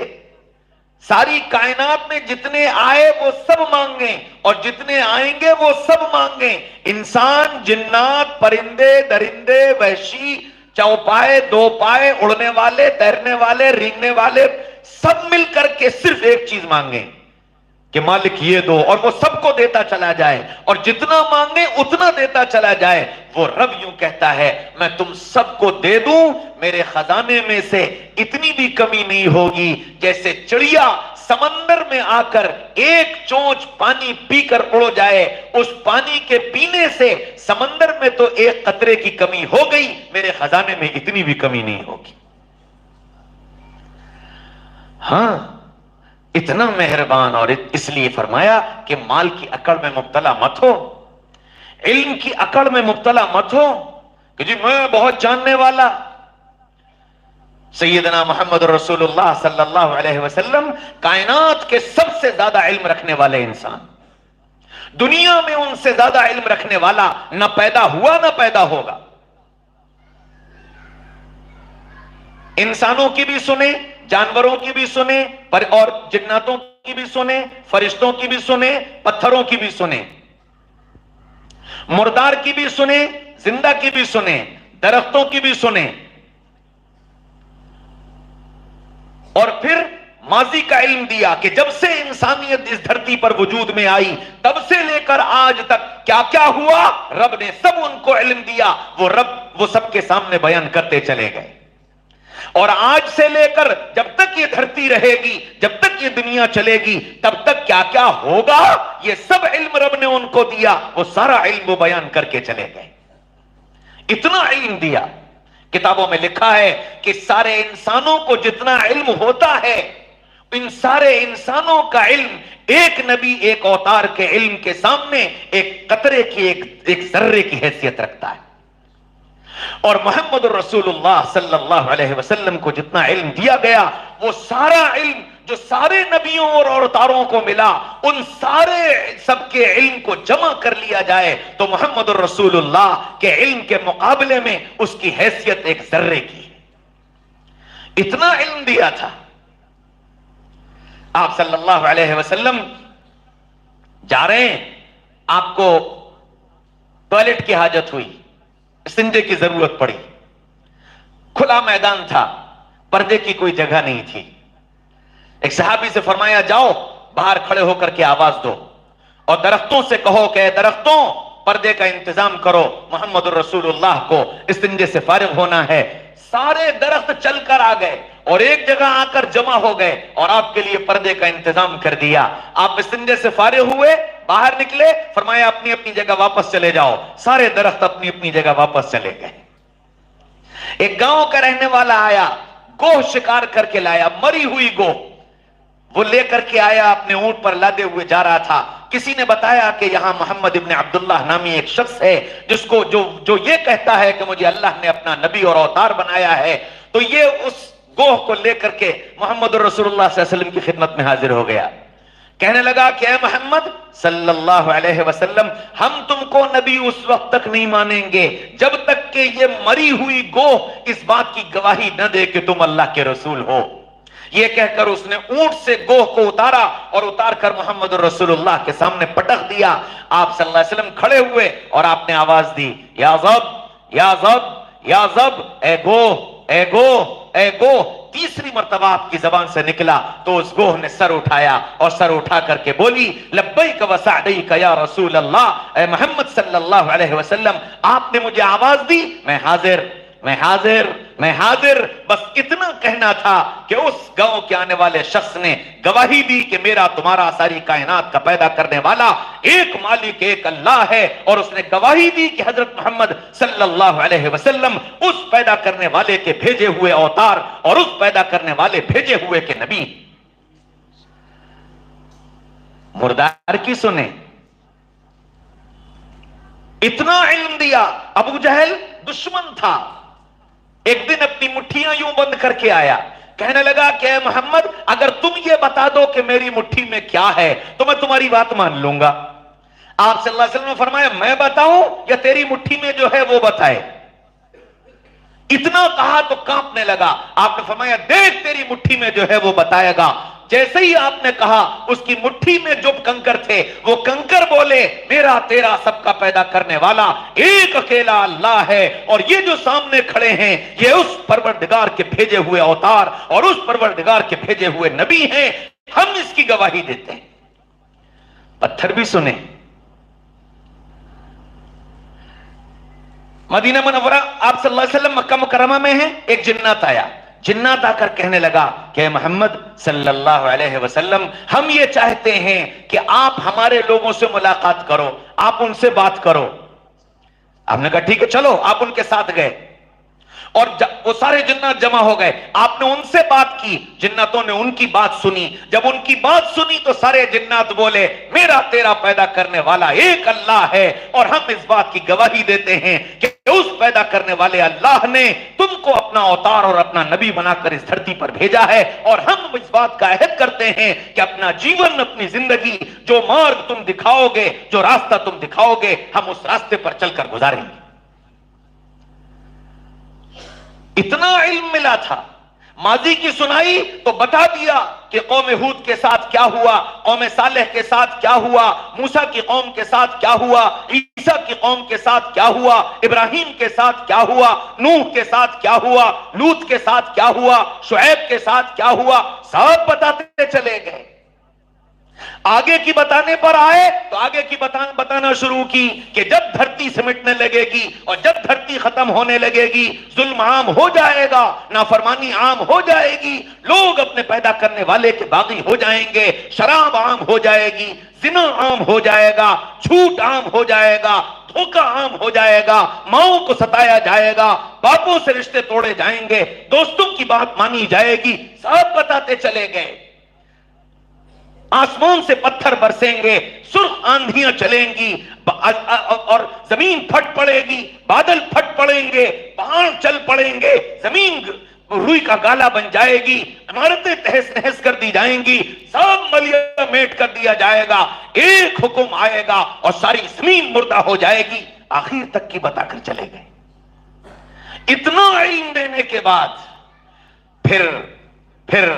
ساری کائنات میں جتنے آئے وہ سب مانگیں اور جتنے آئیں گے وہ سب مانگیں. انسان, جنات, پرندے, درندے, وحشی, چوپائے, دو پائے, اڑنے والے, تیرنے والے, رینگنے والے, سب مل کر کے صرف ایک چیز مانگیں کہ مالک یہ دو, اور وہ سب کو دیتا چلا جائے, اور جتنا مانگے اتنا دیتا چلا جائے. وہ رب یوں کہتا ہے میں تم سب کو دے دوں, میرے خزانے میں سے اتنی بھی کمی نہیں ہوگی. جیسے چڑیا سمندر میں آ کر ایک چونچ پانی پی کر اڑ جائے، اس پانی کے پینے سے سمندر میں تو ایک قطرے کی کمی ہو گئی، میرے خزانے میں اتنی بھی کمی نہیں ہوگی۔ ہاں، اتنا مہربان، اور اس لیے فرمایا کہ مال کی اکڑ میں مبتلا مت ہو، علم کی اکڑ میں مبتلا مت ہو کہ جی میں بہت جاننے والا۔ سیدنا محمد رسول اللہ صلی اللہ علیہ وسلم کائنات کے سب سے زیادہ علم رکھنے والے انسان، دنیا میں ان سے زیادہ علم رکھنے والا نہ پیدا ہوا نہ پیدا ہوگا۔ انسانوں کی بھی سنیں، جانوروں کی بھی سنیں، اور جناتوں کی بھی سنیں، فرشتوں کی بھی سنیں، پتھروں کی بھی سنیں، مردار کی بھی سنیں، زندہ کی بھی سنیں، درختوں کی بھی سنیں، اور پھر ماضی کا علم دیا کہ جب سے انسانیت اس دھرتی پر وجود میں آئی تب سے لے کر آج تک کیا کیا ہوا، رب نے سب ان کو علم دیا، وہ سب کے سامنے بیان کرتے چلے گئے۔ اور آج سے لے کر جب تک یہ دھرتی رہے گی، جب تک یہ دنیا چلے گی، تب تک کیا کیا ہوگا یہ سب علم رب نے ان کو دیا، وہ سارا علم وہ بیان کر کے چلے گئے۔ اتنا علم دیا، کتابوں میں لکھا ہے کہ سارے انسانوں کو جتنا علم ہوتا ہے، ان سارے انسانوں کا علم ایک نبی، ایک اوتار کے علم کے سامنے ایک قطرے کی، ایک ذرے کی حیثیت رکھتا ہے۔ اور محمد رسول اللہ صلی اللہ علیہ وسلم کو جتنا علم دیا گیا، وہ سارا علم جو سارے نبیوں اور اوتاروں کو ملا، ان سارے سب کے علم کو جمع کر لیا جائے تو محمد رسول اللہ کے علم کے مقابلے میں اس کی حیثیت ایک ذرے کی ہے۔ اتنا علم دیا تھا۔ آپ صلی اللہ علیہ وسلم جا رہے ہیں، آپ کو ٹوائلٹ کی حاجت ہوئی، استنجے کی ضرورت پڑی، کھلا میدان تھا، پردے کی کوئی جگہ نہیں تھی۔ ایک صحابی سے فرمایا جاؤ باہر کھڑے ہو کر کے آواز دو اور درختوں سے کہو کہ اے درختوں پردے کا انتظام کرو، محمد رسول اللہ کو استنجے سے فارغ ہونا ہے۔ سارے درخت چل کر آ گئے اور ایک جگہ آ کر جمع ہو گئے اور آپ کے لیے پردے کا انتظام کر دیا۔ آپ استنجے سے فارغ ہوئے، باہر نکلے، فرمایا اپنی اپنی جگہ واپس چلے جاؤ۔ سارے درخت اپنی اپنی جگہ واپس چلے گئے۔ ایک گاؤں کا رہنے والا آیا، گوہ شکار کر کے لایا، مری ہوئی گوہ وہ لے کر کے آیا، اپنے اونٹ پر لادے ہوئے جا رہا تھا۔ کسی نے بتایا کہ یہاں محمد ابن عبداللہ نامی ایک شخص ہے جس کو جو یہ کہتا ہے کہ مجھے اللہ نے اپنا نبی اور اوتار بنایا ہے، تو یہ اس گوہ کو لے کر کے محمد رسول اللہ صلی اللہ علیہ وسلم کی خدمت میں حاضر ہو گیا۔ کہنے لگا کہ اے محمد صلی اللہ علیہ وسلم، ہم تم کو نبی اس وقت تک نہیں مانیں گے جب تک کہ یہ مری ہوئی گوہ اس بات کی گواہی نہ دے کہ تم اللہ کے رسول ہو۔ یہ کہہ کر اس نے اونٹ سے گوہ کو اتارا اور اتار کر محمد رسول اللہ کے سامنے پٹک دیا۔ آپ صلی اللہ علیہ وسلم کھڑے ہوئے اور آپ نے آواز دی، یا زب یا زب یا زب، اے گوہ اے گوہ اے گوہ۔ تیسری مرتبہ آپ کی زبان سے نکلا تو اس گوہ نے سر اٹھایا اور سر اٹھا کر کے بولی، لبیک و سعدیک یا رسول اللہ، اے محمد صلی اللہ علیہ وسلم، آپ نے مجھے آواز دی، میں حاضر میں حاضر میں حاضر۔ بس اتنا کہنا تھا کہ اس گاؤں کے آنے والے شخص نے گواہی دی کہ میرا تمہارا ساری کائنات کا پیدا کرنے والا ایک مالک ایک اللہ ہے، اور اس نے گواہی دی کہ حضرت محمد صلی اللہ علیہ وسلم اس پیدا کرنے والے کے بھیجے ہوئے اوتار اور اس پیدا کرنے والے بھیجے ہوئے کے نبی۔ مردار کی سنیں، اتنا علم دیا۔ ابو جہل دشمن تھا، ایک دن اپنی مٹھیاں یوں بند کر کے آیا، کہنے لگا کہ اے محمد اگر تم یہ بتا دو کہ میری مٹھی میں کیا ہے تو میں تمہاری بات مان لوں گا۔ آپ صلی اللہ علیہ وسلم نے فرمایا میں بتاؤں یا تیری مٹھی میں جو ہے وہ بتائے؟ اتنا کہا تو کانپنے لگا۔ آپ نے فرمایا دیکھ تیری مٹھی میں جو ہے وہ بتائے گا۔ جیسے ہی آپ نے کہا اس کی مٹھی میں جو کنکر تھے وہ کنکر بولے میرا تیرا سب کا پیدا کرنے والا ایک اکیلا اللہ ہے، اور یہ جو سامنے کھڑے ہیں یہ اس پروردگار کے بھیجے ہوئے اوتار اور اس پروردگار کے بھیجے ہوئے نبی ہیں، ہم اس کی گواہی دیتے ہیں۔ پتھر بھی سنے۔ مدینہ منورہ آپ صلی اللہ علیہ وسلم مکہ مکرمہ میں ہیں، ایک جنات آیا، جنات آ کر کہنے لگا کہ محمد صلی اللہ علیہ وسلم ہم یہ چاہتے ہیں کہ آپ ہمارے لوگوں سے ملاقات کرو، آپ ان سے بات کرو۔ آپ نے کہا ٹھیک ہے چلو، آپ ان کے ساتھ گئے اور وہ سارے جنات جمع ہو گئے، آپ نے ان سے بات کی، جناتوں نے ان کی بات سنی۔ جب ان کی بات سنی تو سارے جنات بولے میرا تیرا پیدا کرنے والا ایک اللہ ہے، اور ہم اس بات کی گواہی دیتے ہیں کہ اس پیدا کرنے والے اللہ نے تم کو اپنا اوتار اور اپنا نبی بنا کر اس دھرتی پر بھیجا ہے، اور ہم اس بات کا عہد کرتے ہیں کہ اپنا جیون، اپنی زندگی، جو مارگ تم دکھاؤ گے، جو راستہ تم دکھاؤ گے، ہم اس راستے پر چل کر گزاریں گے۔ اتنا علم ملا تھا، ماضی کی سنائی تو بتا دیا کہ قوم ہود کے ساتھ کیا ہوا، قوم صالح کے ساتھ کیا ہوا، موسیٰ کی قوم کے ساتھ کیا ہوا، عیسیٰ کی قوم کے ساتھ کیا ہوا، ابراہیم کے ساتھ کیا ہوا، نوح کے ساتھ کیا ہوا، لوط کے ساتھ کیا ہوا، شعیب کے ساتھ کیا ہوا، سب بتاتے چلے گئے۔ آگے کی بتانے پر آئے تو آگے کی بتانا شروع کی کہ جب دھرتی سمٹنے لگے گی اور جب دھرتی ختم ہونے لگے گی، ظلم عام ہو جائے گا، نافرمانی عام ہو جائے گی، لوگ اپنے پیدا کرنے والے کے باغی ہو جائیں گے، شراب عام ہو جائے گی، زنا عام ہو جائے گا، جھوٹ عام ہو جائے گا، دھوکہ عام ہو جائے گا، ماؤں کو ستایا جائے گا، باپوں سے رشتے توڑے جائیں گے، دوستوں کی بات مانی جائے گی، سب بتاتے چلے گئے۔ آسمان سے پتھر برسیں گے، سرخ آندھیاں چلیں گی اور زمین پھٹ پڑے گی، بادل پھٹ پڑیں گے، پہاڑ چل پڑیں گے، زمین روئی کا گالا بن جائے گی، عمارتیں تہس نہس کر دی جائیں گی، سب ملیا میٹ کر دیا جائے گا، ایک حکم آئے گا اور ساری زمین مردہ ہو جائے گی۔ آخر تک کی بتا کر چلے گئے۔ اتنا علم دینے کے بعد پھر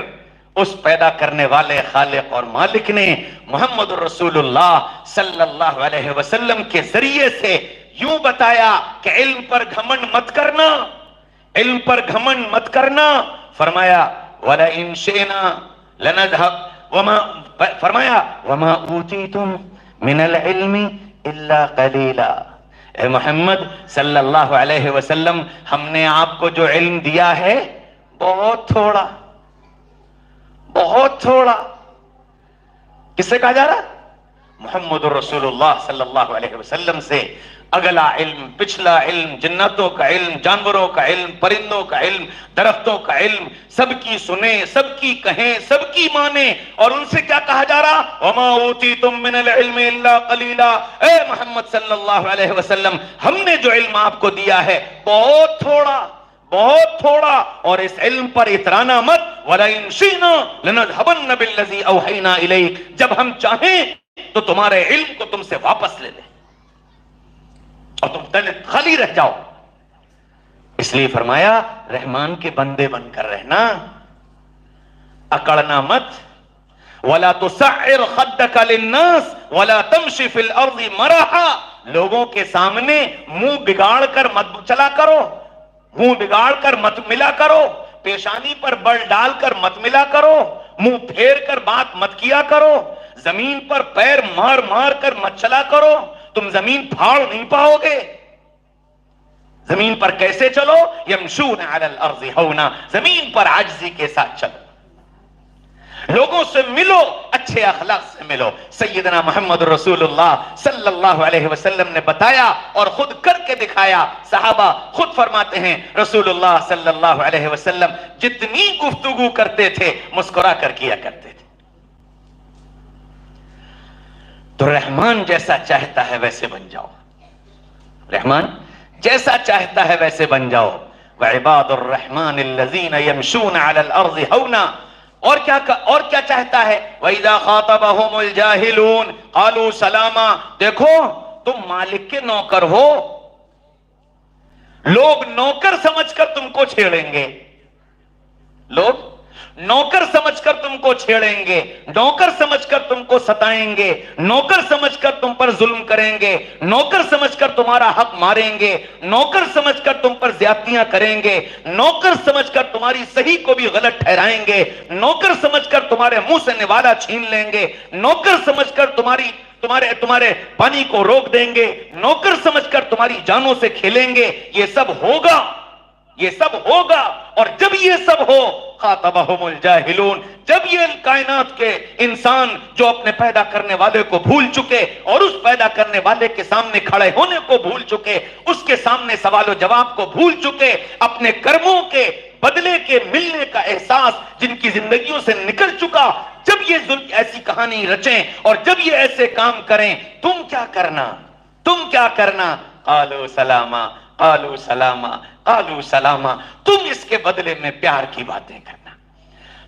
اس پیدا کرنے والے خالق اور مالک نے محمد رسول اللہ صلی اللہ علیہ وسلم کے ذریعے سے یوں بتایا کہ علم پر گھمنڈ مت کرنا، علم پر گھمنڈ مت کرنا۔ فرمایا وَلَئِن شِئْنَا لَنَذْهَبَ، فرمایا وَمَا أُوتِيتُم مِّنَ الْعِلْمِ إِلَّا قَلِيلًا۔ اے محمد صلی اللہ علیہ وسلم، ہم نے آپ کو جو علم دیا ہے بہت تھوڑا، بہت تھوڑا۔ کس سے کہا جا رہا؟ محمد رسول اللہ صلی اللہ علیہ وسلم سے۔ اگلا علم، پچھلا علم، جنتوں کا علم، جانوروں کا علم، پرندوں کا علم، درختوں کا علم، سب کی سنیں، سب کی کہیں، سب کی مانیں، اور ان سے کیا کہا جا رہا؟ وَمَا أُوتِيتُم مِّنَ الْعِلْمِ إِلَّا قَلِيلًا۔ اے محمد صلی اللہ علیہ وسلم، ہم نے جو علم آپ کو دیا ہے بہت تھوڑا، بہت تھوڑا، اور اس علم پر اترانا مت۔ وَلَئِن شِئْنَا لَنَذْهَبَنَّ بِالَّذِي أَوْحَيْنَا إِلَيْكَ، جب ہم چاہیں تو تمہارے علم کو تم سے واپس لے لیں اور تم خالی رہ جاؤ۔ اس لیے فرمایا رحمان کے بندے بن کر رہنا، اکڑنا مت۔ وَلَا تُسَعِّرْ خَدَّكَ لِلنَّاسِ وَلَا تَمْشِ فِي الْأَرْضِ مَرَحًا، لوگوں کے سامنے منہ بگاڑ کر مت چلا کرو، منہ بگاڑ کر مت ملا کرو، پیشانی پر بل ڈال کر مت ملا کرو، منہ پھیر کر بات مت کیا کرو، زمین پر پیر مار مار کر مت چلا کرو، تم زمین پھاڑ نہیں پاؤ گے۔ زمین پر کیسے چلو؟ یمشون علی الارض ہونا، زمین پر عاجزی کے ساتھ چلو، لوگوں سے ملو، اچھے اخلاق سے ملو۔ سیدنا محمد رسول اللہ صلی اللہ علیہ وسلم نے بتایا اور خود کر کے دکھایا۔ صحابہ خود فرماتے ہیں رسول اللہ صلی اللہ علیہ وسلم جتنی گفتگو کرتے تھے مسکرا کر کیا کرتے تھے۔ تو رحمان جیسا چاہتا ہے ویسے بن جاؤ، رحمان جیسا چاہتا ہے ویسے بن جاؤ۔ وعباد الرحمن الذین یمشون علی الارض ہونا، اور کیا چاہتا ہے؟ وَإِذَا خَاطَبَهُمُ الْجَاهِلُونَ قَالُوا سَلَامًا، دیکھو تم مالک کے نوکر ہو، لوگ نوکر سمجھ کر تم کو چھیڑیں گے، لوگ نوکر سمجھ کر تم کو چھیڑیں گے، نوکر سمجھ کر تم کو ستائیں گے، نوکر سمجھ کر تم پر ظلم کریں گے، نوکر سمجھ کر تمہارا حق ماریں گے، نوکر سمجھ کر تم پر زیادتیاں کریں گے، نوکر سمجھ کر تمہاری صحیح کو بھی غلط ٹھہرائیں گے، نوکر سمجھ کر تمہارے منہ سے نوالا چھین لیں گے، نوکر سمجھ کر تمہارے پانی کو روک دیں گے، نوکر سمجھ کر تمہاری جانوں سے کھیلیں گے۔ یہ سب ہوگا، یہ سب ہوگا، اور جب یہ سب ہو خاطبہم الجاہلون، جب یہ کائنات کے انسان جو اپنے پیدا کرنے والے کو بھول چکے اور اس پیدا کرنے والے کے سامنے کھڑے ہونے کو بھول چکے، اس کے سامنے سوال و جواب کو بھول چکے، اپنے کرموں کے بدلے کے ملنے کا احساس جن کی زندگیوں سے نکل چکا، جب یہ ایسی کہانی رچیں اور جب یہ ایسے کام کریں، تم کیا کرنا؟ تم کیا کرنا؟ قالوا سلاما قالوا سلاما قالوا سلاما، تم اس کے بدلے میں پیار کی باتیں کرنا،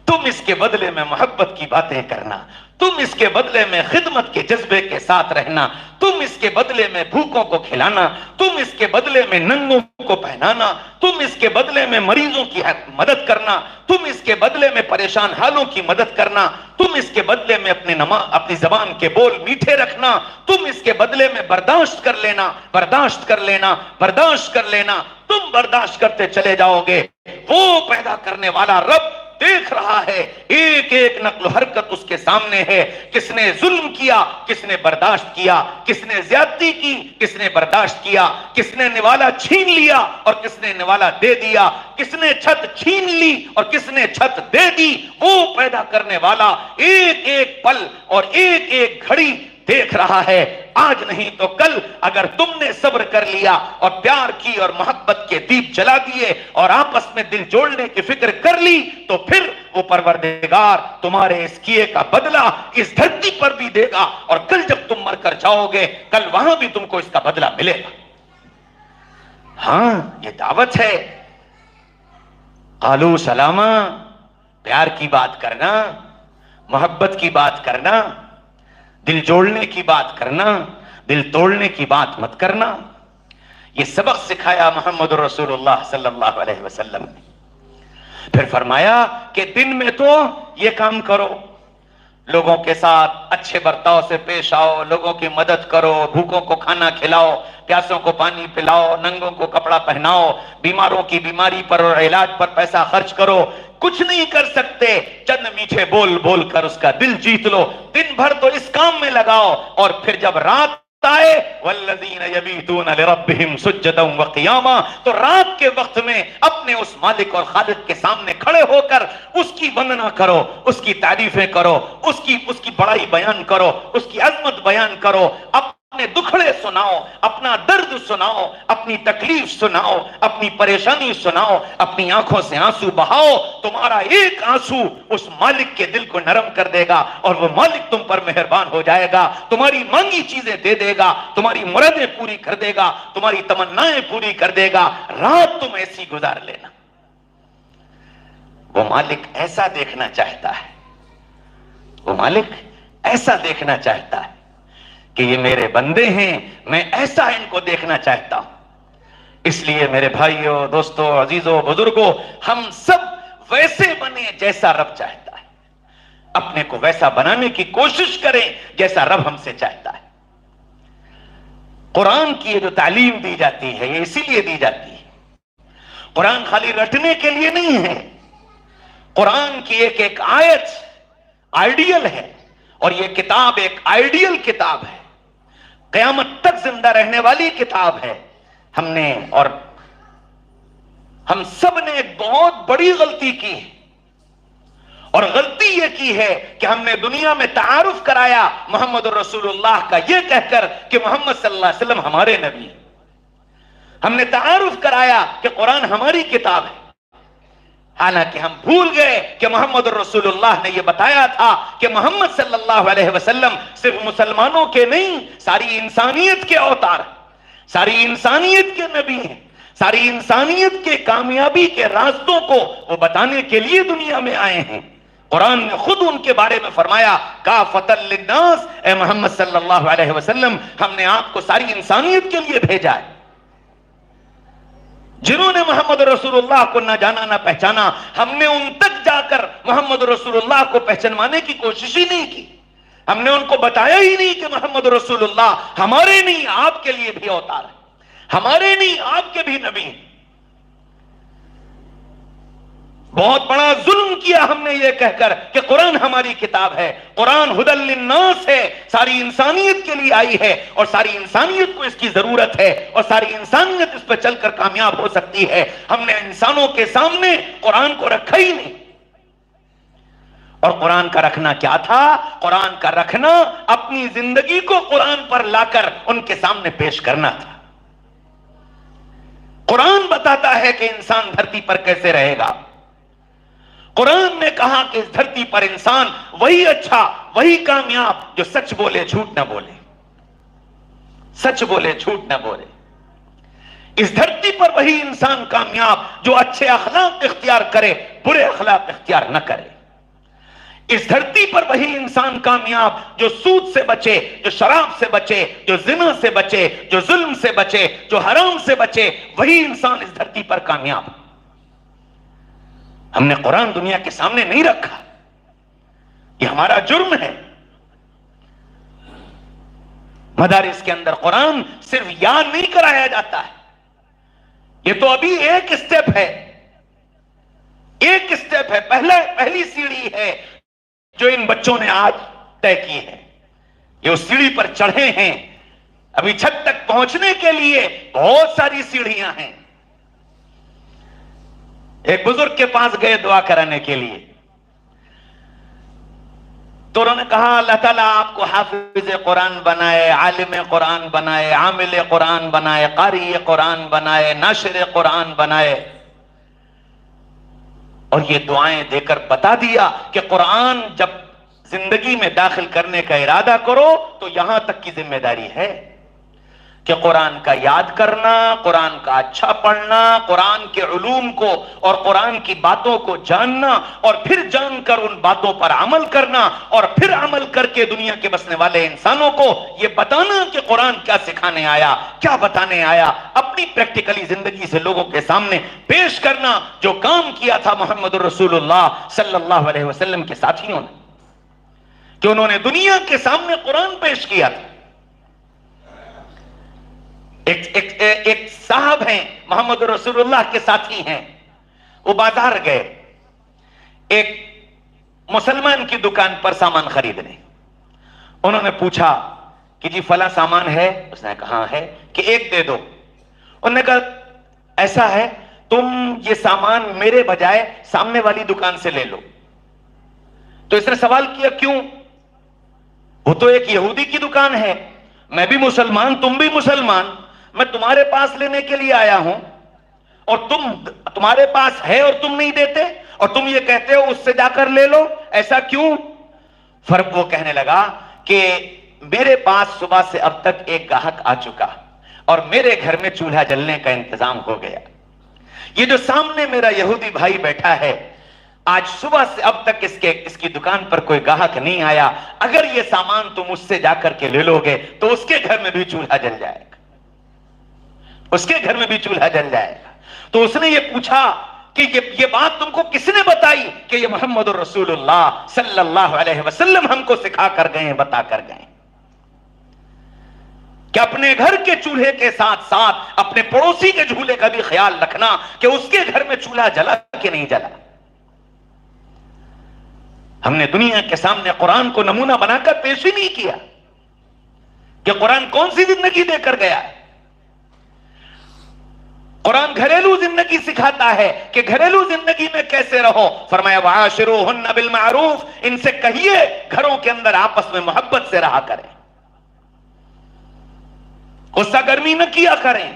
تم اس کے بدلے میں محبت کی باتیں کرنا، تم اس کے بدلے میں خدمت کے جذبے کے ساتھ رہنا، تم اس کے بدلے میں بھوکوں کو کھلانا، تم اس کے بدلے میں ننگوں کو پہنانا، تم اس کے بدلے میں مریضوں کی مدد کرنا، تم اس کے بدلے میں پریشان حالوں کی مدد کرنا، تم اس کے بدلے میں اپنی زبان کے بول میٹھے رکھنا، تم اس کے بدلے میں برداشت کر لینا، برداشت کر لینا، برداشت کر لینا، تم برداشت کرتے چلے جاؤ گے۔ وہ پیدا کرنے والا رب دیکھ رہا ہے، ایک ایک نقل و حرکت اس کے سامنے ہے، کس نے ظلم کیا، کس نے برداشت کیا، کس نے زیادتی کی، کس نے برداشت کیا، کس نے نوالا چھین لیا اور کس نے نوالا دے دیا، کس نے چھت چھین لی اور کس نے چھت دے دی۔ وہ پیدا کرنے والا ایک ایک پل اور ایک ایک گھڑی دیکھ رہا ہے۔ آج نہیں تو کل اگر تم نے صبر کر لیا اور پیار کی اور محبت کے دیپ جلا دیے اور آپس میں دل جوڑنے کی فکر کر لی، تو پھر وہ پروردگار تمہارے اس کیے کا بدلہ اس دھرتی پر بھی دے گا، اور کل جب تم مر کر جاؤ گے کل وہاں بھی تم کو اس کا بدلہ ملے گا۔ ہاں، یہ دعوت ہے۔ قالوا سلاما، پیار کی بات کرنا، محبت کی بات کرنا، دل جوڑنے کی بات کرنا، دل توڑنے کی بات مت کرنا۔ یہ سبق سکھایا محمد رسول اللہ صلی اللہ علیہ وسلم نے۔ پھر فرمایا کہ دن میں تو یہ کام کرو، لوگوں کے ساتھ اچھے برتاؤ سے پیش آؤ، لوگوں کی مدد کرو، بھوکوں کو کھانا کھلاؤ، پیاسوں کو پانی پلاؤ، ننگوں کو کپڑا پہناؤ، بیماروں کی بیماری پر اور علاج پر پیسہ خرچ کرو۔ کچھ نہیں کر سکتے، چند میٹھے بول بول کر اس کا دل جیت لو، دن بھر تو اس کام میں لگاؤ، اور پھر جب رات آئے والذین یبیتون لربہم سجدا وقیاما، تو رات کے وقت میں اپنے اس مالک اور خالق کے سامنے کھڑے ہو کر اس کی وندنا کرو، اس کی تعریفیں کرو، اس کی بڑائی بیان کرو، اس کی عظمت بیان کرو، اپنے دکھڑے سناؤ، اپنا درد سناؤ، اپنی تکلیف سناؤ، اپنی پریشانی سناؤ، اپنی آنکھوں سے آنسو بہاؤ۔ تمہارا ایک آنسو اس مالک کے دل کو نرم کر دے گا، اور وہ مالک تم پر مہربان ہو جائے گا، تمہاری مانگی چیزیں دے دے گا، تمہاری مرادیں پوری کر دے گا، تمہاری تمنائیں پوری کر دے گا۔ رات تم ایسی گزار لینا۔ وہ مالک ایسا دیکھنا چاہتا ہے، وہ مالک ایسا دیکھنا چاہتا ہے کہ یہ میرے بندے ہیں، میں ایسا ان کو دیکھنا چاہتا ہوں۔ اس لیے میرے بھائیوں، دوستوں، عزیزوں، بزرگوں، ہم سب ویسے بنے جیسا رب چاہتا ہے، اپنے کو ویسا بنانے کی کوشش کریں جیسا رب ہم سے چاہتا ہے۔ قرآن کی یہ جو تعلیم دی جاتی ہے، یہ اسی لیے دی جاتی ہے۔ قرآن خالی رٹنے کے لیے نہیں ہے، قرآن کی ایک ایک آیت آئیڈیل ہے، اور یہ کتاب ایک آئیڈیل کتاب ہے، قیامت تک زندہ رہنے والی کتاب ہے۔ ہم سب نے ایک بہت بڑی غلطی کی ہے، اور غلطی یہ کی ہے کہ ہم نے دنیا میں تعارف کرایا محمد رسول اللہ کا یہ کہہ کر کہ محمد صلی اللہ علیہ وسلم ہمارے نبی ہیں۔ ہم نے تعارف کرایا کہ قرآن ہماری کتاب ہے، حالانکہ ہم بھول گئے کہ محمد رسول اللہ نے یہ بتایا تھا کہ محمد صلی اللہ علیہ وسلم صرف مسلمانوں کے نہیں، ساری انسانیت کے اوتار ہیں، ساری انسانیت کے نبی ہیں، ساری انسانیت کے کامیابی کے راستوں کو وہ بتانے کے لیے دنیا میں آئے ہیں۔ قرآن نے خود ان کے بارے میں فرمایا کافۃ للناس، اے محمد صلی اللہ علیہ وسلم، ہم نے آپ کو ساری انسانیت کے لیے بھیجا ہے۔ جنہوں نے محمد رسول اللہ کو نہ جانا نہ پہچانا، ہم نے ان تک جا کر محمد رسول اللہ کو پہچانوانے کی کوشش ہی نہیں کی، ہم نے ان کو بتایا ہی نہیں کہ محمد رسول اللہ ہمارے نہیں آپ کے لیے بھی اوتار ہے، ہمارے نہیں آپ کے بھی نبی ہیں۔ بہت بڑا ظلم کیا ہم نے یہ کہہ کر کہ قرآن ہماری کتاب ہے. قرآن ھدی للناس ہے، ساری انسانیت کے لیے آئی ہے، اور ساری انسانیت کو اس کی ضرورت ہے، اور ساری انسانیت اس پہ چل کر کامیاب ہو سکتی ہے. ہم نے انسانوں کے سامنے قرآن کو رکھا ہی نہیں. اور قرآن کا رکھنا کیا تھا؟ قرآن کا رکھنا اپنی زندگی کو قرآن پر لا کر ان کے سامنے پیش کرنا تھا. قرآن بتاتا ہے کہ انسان دھرتی پر کیسے رہے گا. قرآن نے کہا کہ اس دھرتی پر انسان وہی اچھا، وہی کامیاب جو سچ بولے جھوٹ نہ بولے. سچ بولے جھوٹ نہ بولے. اس دھرتی پر وہی انسان کامیاب جو اچھے اخلاق اختیار کرے، برے اخلاق اختیار نہ کرے. اس دھرتی پر وہی انسان کامیاب جو سود سے بچے، جو شراب سے بچے، جو زنا سے بچے، جو ظلم سے بچے، جو حرام سے بچے. وہی انسان اس دھرتی پر کامیاب. ہم نے قرآن دنیا کے سامنے نہیں رکھا. یہ ہمارا جرم ہے. مدارس کے اندر قرآن صرف یاد نہیں کرایا جاتا ہے. یہ تو ابھی ایک اسٹیپ ہے. ایک اسٹیپ ہے، پہلی سیڑھی ہے جو ان بچوں نے آج طے کی ہے. یہ اس سیڑھی پر چڑھے ہیں. ابھی چھت تک پہنچنے کے لیے بہت ساری سیڑھیاں ہیں. ایک بزرگ کے پاس گئے دعا کرانے کے لیے، تو انہوں نے کہا اللہ تعالیٰ آپ کو حافظ قرآن بنائے، عالم قرآن بنائے، عامل قرآن بنائے، قاری قرآن بنائے، ناشر قرآن بنائے. اور یہ دعائیں دے کر بتا دیا کہ قرآن جب زندگی میں داخل کرنے کا ارادہ کرو تو یہاں تک کی ذمہ داری ہے کہ قرآن کا یاد کرنا، قرآن کا اچھا پڑھنا، قرآن کے علوم کو اور قرآن کی باتوں کو جاننا، اور پھر جان کر ان باتوں پر عمل کرنا، اور پھر عمل کر کے دنیا کے بسنے والے انسانوں کو یہ بتانا کہ قرآن کیا سکھانے آیا، کیا بتانے آیا. اپنی پریکٹیکلی زندگی سے لوگوں کے سامنے پیش کرنا. جو کام کیا تھا محمد رسول اللہ صلی اللہ علیہ وسلم کے ساتھیوں نے، کہ انہوں نے دنیا کے سامنے قرآن پیش کیا تھا. ایک صاحب ہیں محمد رسول اللہ کے ساتھی ہیں، وہ بازار گئے ایک مسلمان کی دکان پر سامان خریدنے. انہوں نے پوچھا کہ جی فلاں سامان ہے؟ اس نے کہا ہے. کہ ایک دے دو. انہوں نے کہا ایسا ہے تم یہ سامان میرے بجائے سامنے والی دکان سے لے لو. تو اس نے سوال کیا کیوں؟ وہ تو ایک یہودی کی دکان ہے، میں بھی مسلمان تم بھی مسلمان، میں تمہارے پاس لینے کے لیے آیا ہوں، اور تمہارے پاس ہے اور تم نہیں دیتے، اور تم یہ کہتے ہو اس سے جا کر لے لو، ایسا کیوں؟ فرق وہ کہنے لگا کہ میرے پاس صبح سے اب تک ایک گاہک آ چکا اور میرے گھر میں چولہا جلنے کا انتظام ہو گیا. یہ جو سامنے میرا یہودی بھائی بیٹھا ہے، آج صبح سے اب تک اس کی دکان پر کوئی گاہک نہیں آیا. اگر یہ سامان تم اس سے جا کر کے لے لو گے تو اس کے گھر میں بھی چولہا جل جائے گا، اس کے گھر میں بھی چولہا جل جائے گا. تو اس نے یہ پوچھا کہ یہ بات تم کو کس نے بتائی؟ کہ یہ محمد رسول اللہ صلی اللہ علیہ وسلم ہم کو سکھا کر گئے ہیں، بتا کر گئے کہ اپنے گھر کے چولہے کے ساتھ ساتھ اپنے پڑوسی کے چولہے کا بھی خیال رکھنا کہ اس کے گھر میں چولہا جلا کہ نہیں جلا. ہم نے دنیا کے سامنے قرآن کو نمونہ بنا کر پیش ہی نہیں کیا کہ قرآن کون سی زندگی دے کر گیا ہے. قرآن گھریلو زندگی سکھاتا ہے کہ گھریلو زندگی میں کیسے رہو. فرمایا وعاشروہن بالمعروف، ان سے کہیے گھروں کے اندر آپس میں محبت سے رہا کریں، غصہ گرمی نہ کیا کریں.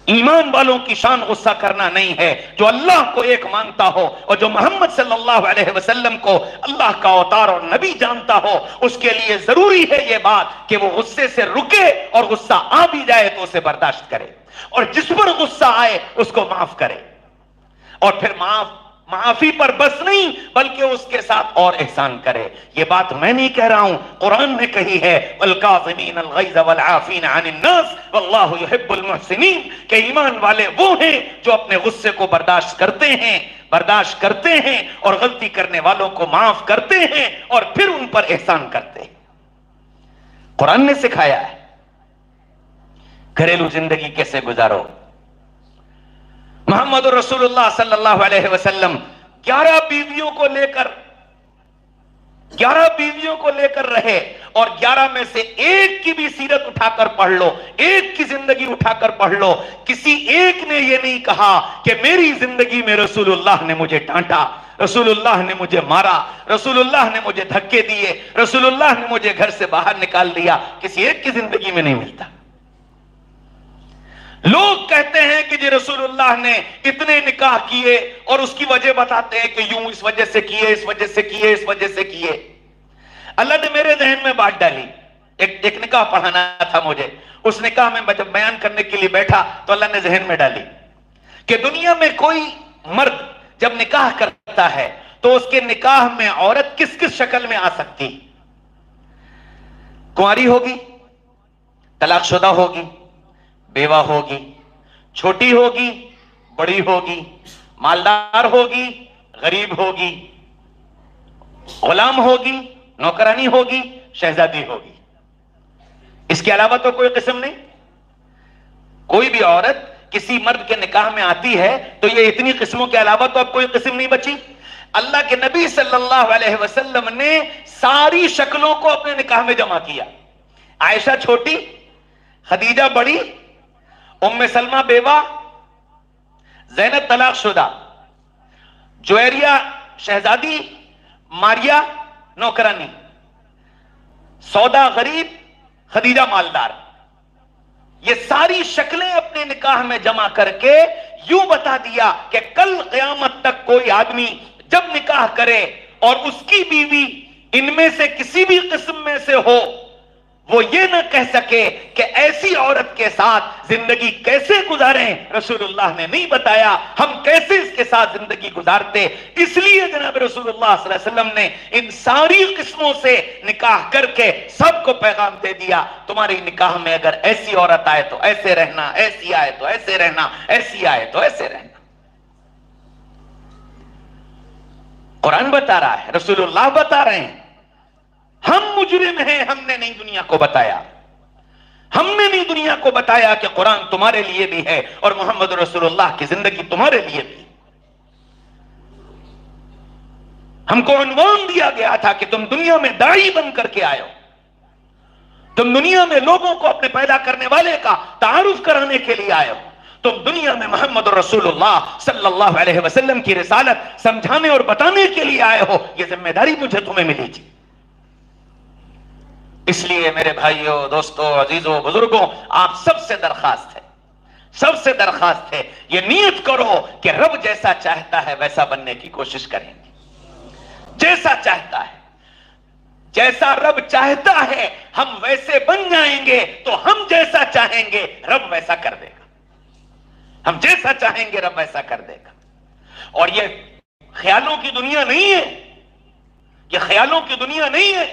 ایمان والوں کی شان غصہ کرنا نہیں ہے. جو اللہ کو ایک مانتا ہو اور جو محمد صلی اللہ علیہ وسلم کو اللہ کا اوتار اور نبی جانتا ہو، اس کے لیے ضروری ہے یہ بات کہ وہ غصے سے رکے، اور غصہ آ بھی جائے تو اسے برداشت کرے، اور جس پر غصہ آئے اس کو معاف کرے. اور پھر معافی پر بس نہیں بلکہ اس کے ساتھ اور احسان کرے. یہ بات میں نہیں کہہ رہا ہوں، قرآن نے کہی ہے والکاظمین الغیظ والعافین عن الناس واللہ یحب المحسنین، کہ ایمان والے وہ ہیں جو اپنے غصے کو برداشت کرتے ہیں اور غلطی کرنے والوں کو معاف کرتے ہیں اور پھر ان پر احسان کرتے ہیں. قرآن نے سکھایا ہے گھریلو زندگی کیسے گزارو. محمد رسول اللہ صلی اللہ علیہ وسلم 11 بیویوں کو لے کر رہے، اور 11 میں سے ایک کی بھی سیرت اٹھا کر پڑھ لو، ایک کی زندگی اٹھا کر پڑھ لو، کسی ایک نے یہ نہیں کہا کہ میری زندگی میں رسول اللہ نے مجھے ڈانٹا، رسول اللہ نے مجھے مارا، رسول اللہ نے مجھے دھکے دیے، رسول اللہ نے مجھے گھر سے باہر نکال دیا، کسی ایک کی زندگی میں نہیں ملتا۔ لوگ کہتے ہیں کہ جی رسول اللہ نے اتنے نکاح کیے، اور اس کی وجہ بتاتے ہیں کہ یوں اس وجہ سے کیے، اس وجہ سے کیے، اس وجہ سے کیے۔ اللہ نے میرے ذہن میں بات ڈالی، ایک نکاح پڑھانا تھا مجھے، اس نکاح میں جب بیان کرنے کے لیے بیٹھا تو اللہ نے ذہن میں ڈالی کہ دنیا میں کوئی مرد جب نکاح کرتا ہے تو اس کے نکاح میں عورت کس کس شکل میں آ سکتی؟ کنواری ہوگی، طلاق شدہ ہوگی، بیوہ ہوگی، چھوٹی ہوگی، بڑی ہوگی، مالدار ہوگی، غریب ہوگی، غلام ہوگی، نوکرانی ہوگی، شہزادی ہوگی۔ اس کے علاوہ تو کوئی قسم نہیں۔ کوئی بھی عورت کسی مرد کے نکاح میں آتی ہے تو یہ اتنی قسموں کے علاوہ تو اب کوئی قسم نہیں بچی۔ اللہ کے نبی صلی اللہ علیہ وسلم نے ساری شکلوں کو اپنے نکاح میں جمع کیا۔ عائشہ چھوٹی، خدیجہ بڑی، ام سلمہ بیوہ، زینب طلاق شدہ، جویریہ شہزادی، ماریا نوکرانی، سودا غریب، خدیجہ مالدار۔ یہ ساری شکلیں اپنے نکاح میں جمع کر کے یوں بتا دیا کہ کل قیامت تک کوئی آدمی جب نکاح کرے اور اس کی بیوی ان میں سے کسی بھی قسم میں سے ہو، وہ یہ نہ کہہ سکے کہ ایسی عورت کے ساتھ زندگی کیسے گزاریں۔ رسول اللہ نے نہیں بتایا ہم کیسے اس کے ساتھ زندگی گزارتے، اس لیے جناب رسول اللہ صلی اللہ علیہ وسلم نے ان ساری قسموں سے نکاح کر کے سب کو پیغام دے دیا، تمہاری نکاح میں اگر ایسی عورت آئے تو ایسے رہنا، ایسی آئے تو ایسے رہنا، ایسی آئے تو ایسے رہنا۔ قرآن بتا رہا ہے، رسول اللہ بتا رہے ہیں۔ ہم مجرم ہیں، ہم نے نہیں دنیا کو بتایا، ہم نے نہیں دنیا کو بتایا کہ قرآن تمہارے لیے بھی ہے اور محمد رسول اللہ کی زندگی تمہارے لیے بھی۔ ہم کو عنوان دیا گیا تھا کہ تم دنیا میں داعی بن کر کے آئے ہو، تم دنیا میں لوگوں کو اپنے پیدا کرنے والے کا تعارف کرانے کے لیے آئے ہو، تم دنیا میں محمد رسول اللہ صلی اللہ علیہ وسلم کی رسالت سمجھانے اور بتانے کے لیے آئے ہو، یہ ذمہ داری مجھے تمہیں ملی تھی۔ اس لیے میرے بھائیوں، دوستوں، عزیزوں، بزرگوں، آپ سب سے درخواست ہے یہ نیت کرو کہ رب جیسا چاہتا ہے ویسا بننے کی کوشش کریں گے۔ جیسا چاہتا ہے، جیسا رب چاہتا ہے ہم ویسے بن جائیں گے، تو ہم جیسا چاہیں گے رب ویسا کر دے گا، ہم جیسا چاہیں گے رب ویسا کر دے گا۔ اور یہ خیالوں کی دنیا نہیں ہے، یہ خیالوں کی دنیا نہیں ہے،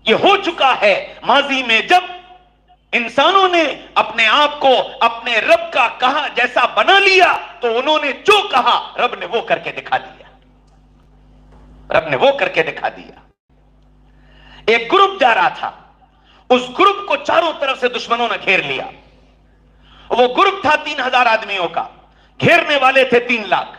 یہ ہو چکا ہے ماضی میں۔ جب انسانوں نے اپنے آپ کو اپنے رب کا کہا جیسا بنا لیا تو انہوں نے جو کہا رب نے وہ کر کے دکھا دیا، رب نے وہ کر کے دکھا دیا۔ ایک گروپ جا رہا تھا، اس گروپ کو چاروں طرف سے دشمنوں نے گھیر لیا۔ وہ گروپ تھا 3000 آدمیوں کا، گھیرنے والے تھے 3 لاکھ۔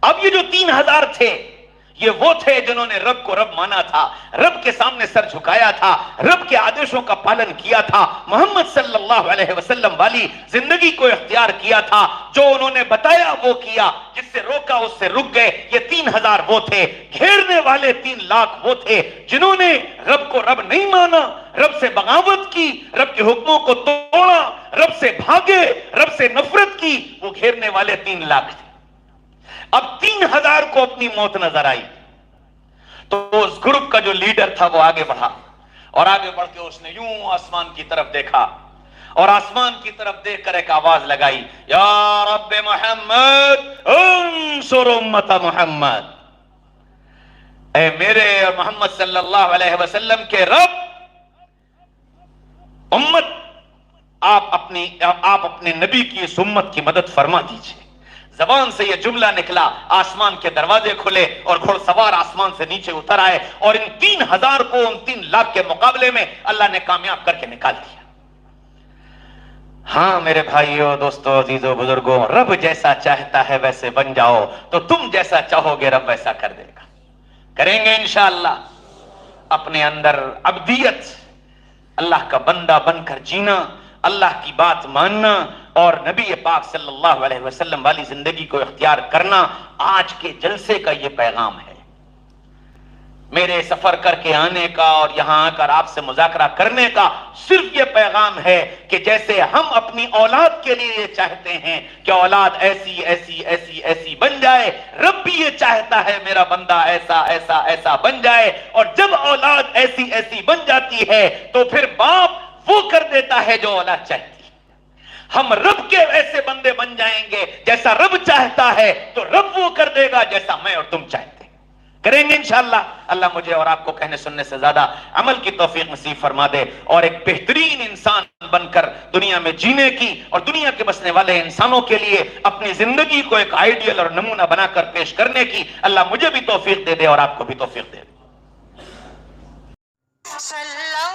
اب یہ جو 3000 تھے یہ وہ تھے جنہوں نے رب کو رب مانا تھا، رب کے سامنے سر جھکایا تھا، رب کے آدیشوں کا پالن کیا تھا، محمد صلی اللہ علیہ وسلم والی زندگی کو اختیار کیا تھا، جو انہوں نے بتایا وہ کیا، جس سے روکا اس سے رک گئے۔ یہ 3000 وہ تھے، گھیرنے والے 3 لاکھ وہ تھے جنہوں نے رب کو رب نہیں مانا، رب سے بغاوت کی، رب کے حکموں کو توڑا، رب سے بھاگے، رب سے نفرت کی۔ وہ گھیرنے والے 3 لاکھ تھے۔ اب 3000 کو اپنی موت نظر آئی تو اس گروپ کا جو لیڈر تھا وہ آگے بڑھا، اور آگے بڑھ کے اس نے یوں آسمان کی طرف دیکھا، اور آسمان کی طرف دیکھ کر ایک آواز لگائی، یا رب محمد انصر امت محمد، اے میرے اور محمد صلی اللہ علیہ وسلم کے رب، امت آپ اپنے نبی کی اس امت کی مدد فرما دیجئے۔ زبان سے یہ جملہ نکلا، آسمان کے دروازے کھلے اور گھڑ سوار آسمان سے نیچے اتر آئے، اور ان 3000 کو ان 3 لاکھ کے مقابلے میں اللہ نے کامیاب کر کے نکال دیا۔ ہاں میرے بھائیوں، دوستوں، عزیزوں، بزرگوں، رب جیسا چاہتا ہے ویسے بن جاؤ تو تم جیسا چاہو گے رب ویسا کر دے گا. کریں گے انشاءاللہ. اپنے اندر عبدیت، اللہ کا بندہ بن کر جینا، اللہ کی بات ماننا اور نبی پاک صلی اللہ علیہ وسلم والی زندگی کو اختیار کرنا، آج کے جلسے کا یہ پیغام ہے. میرے سفر کر کے آنے کا اور یہاں آ کر آپ سے مذاکرہ کرنے کا صرف یہ پیغام ہے کہ جیسے ہم اپنی اولاد کے لیے یہ چاہتے ہیں کہ اولاد ایسی ایسی ایسی ایسی بن جائے، رب بھی یہ چاہتا ہے میرا بندہ ایسا ایسا ایسا بن جائے. اور جب اولاد ایسی ایسی بن جاتی ہے تو پھر باپ وہ کر دیتا ہے جو اولاد چاہتی ہے. ہم رب کے ایسے بندے بن جائیں گے جیسا رب چاہتا ہے تو رب وہ کر دے گا جیسا میں اور تم چاہتے ہیں. کریں گے انشاءاللہ. اللہ مجھے اور آپ کو کہنے سننے سے زیادہ عمل کی توفیق نصیب فرما دے اور ایک بہترین انسان بن کر دنیا میں جینے کی اور دنیا کے بسنے والے انسانوں کے لیے اپنی زندگی کو ایک آئیڈیل اور نمونہ بنا کر پیش کرنے کی اللہ مجھے بھی توفیق دے دے اور آپ کو بھی توفیق دے دے. صلی اللہ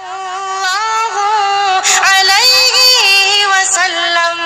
علیہ وسلم.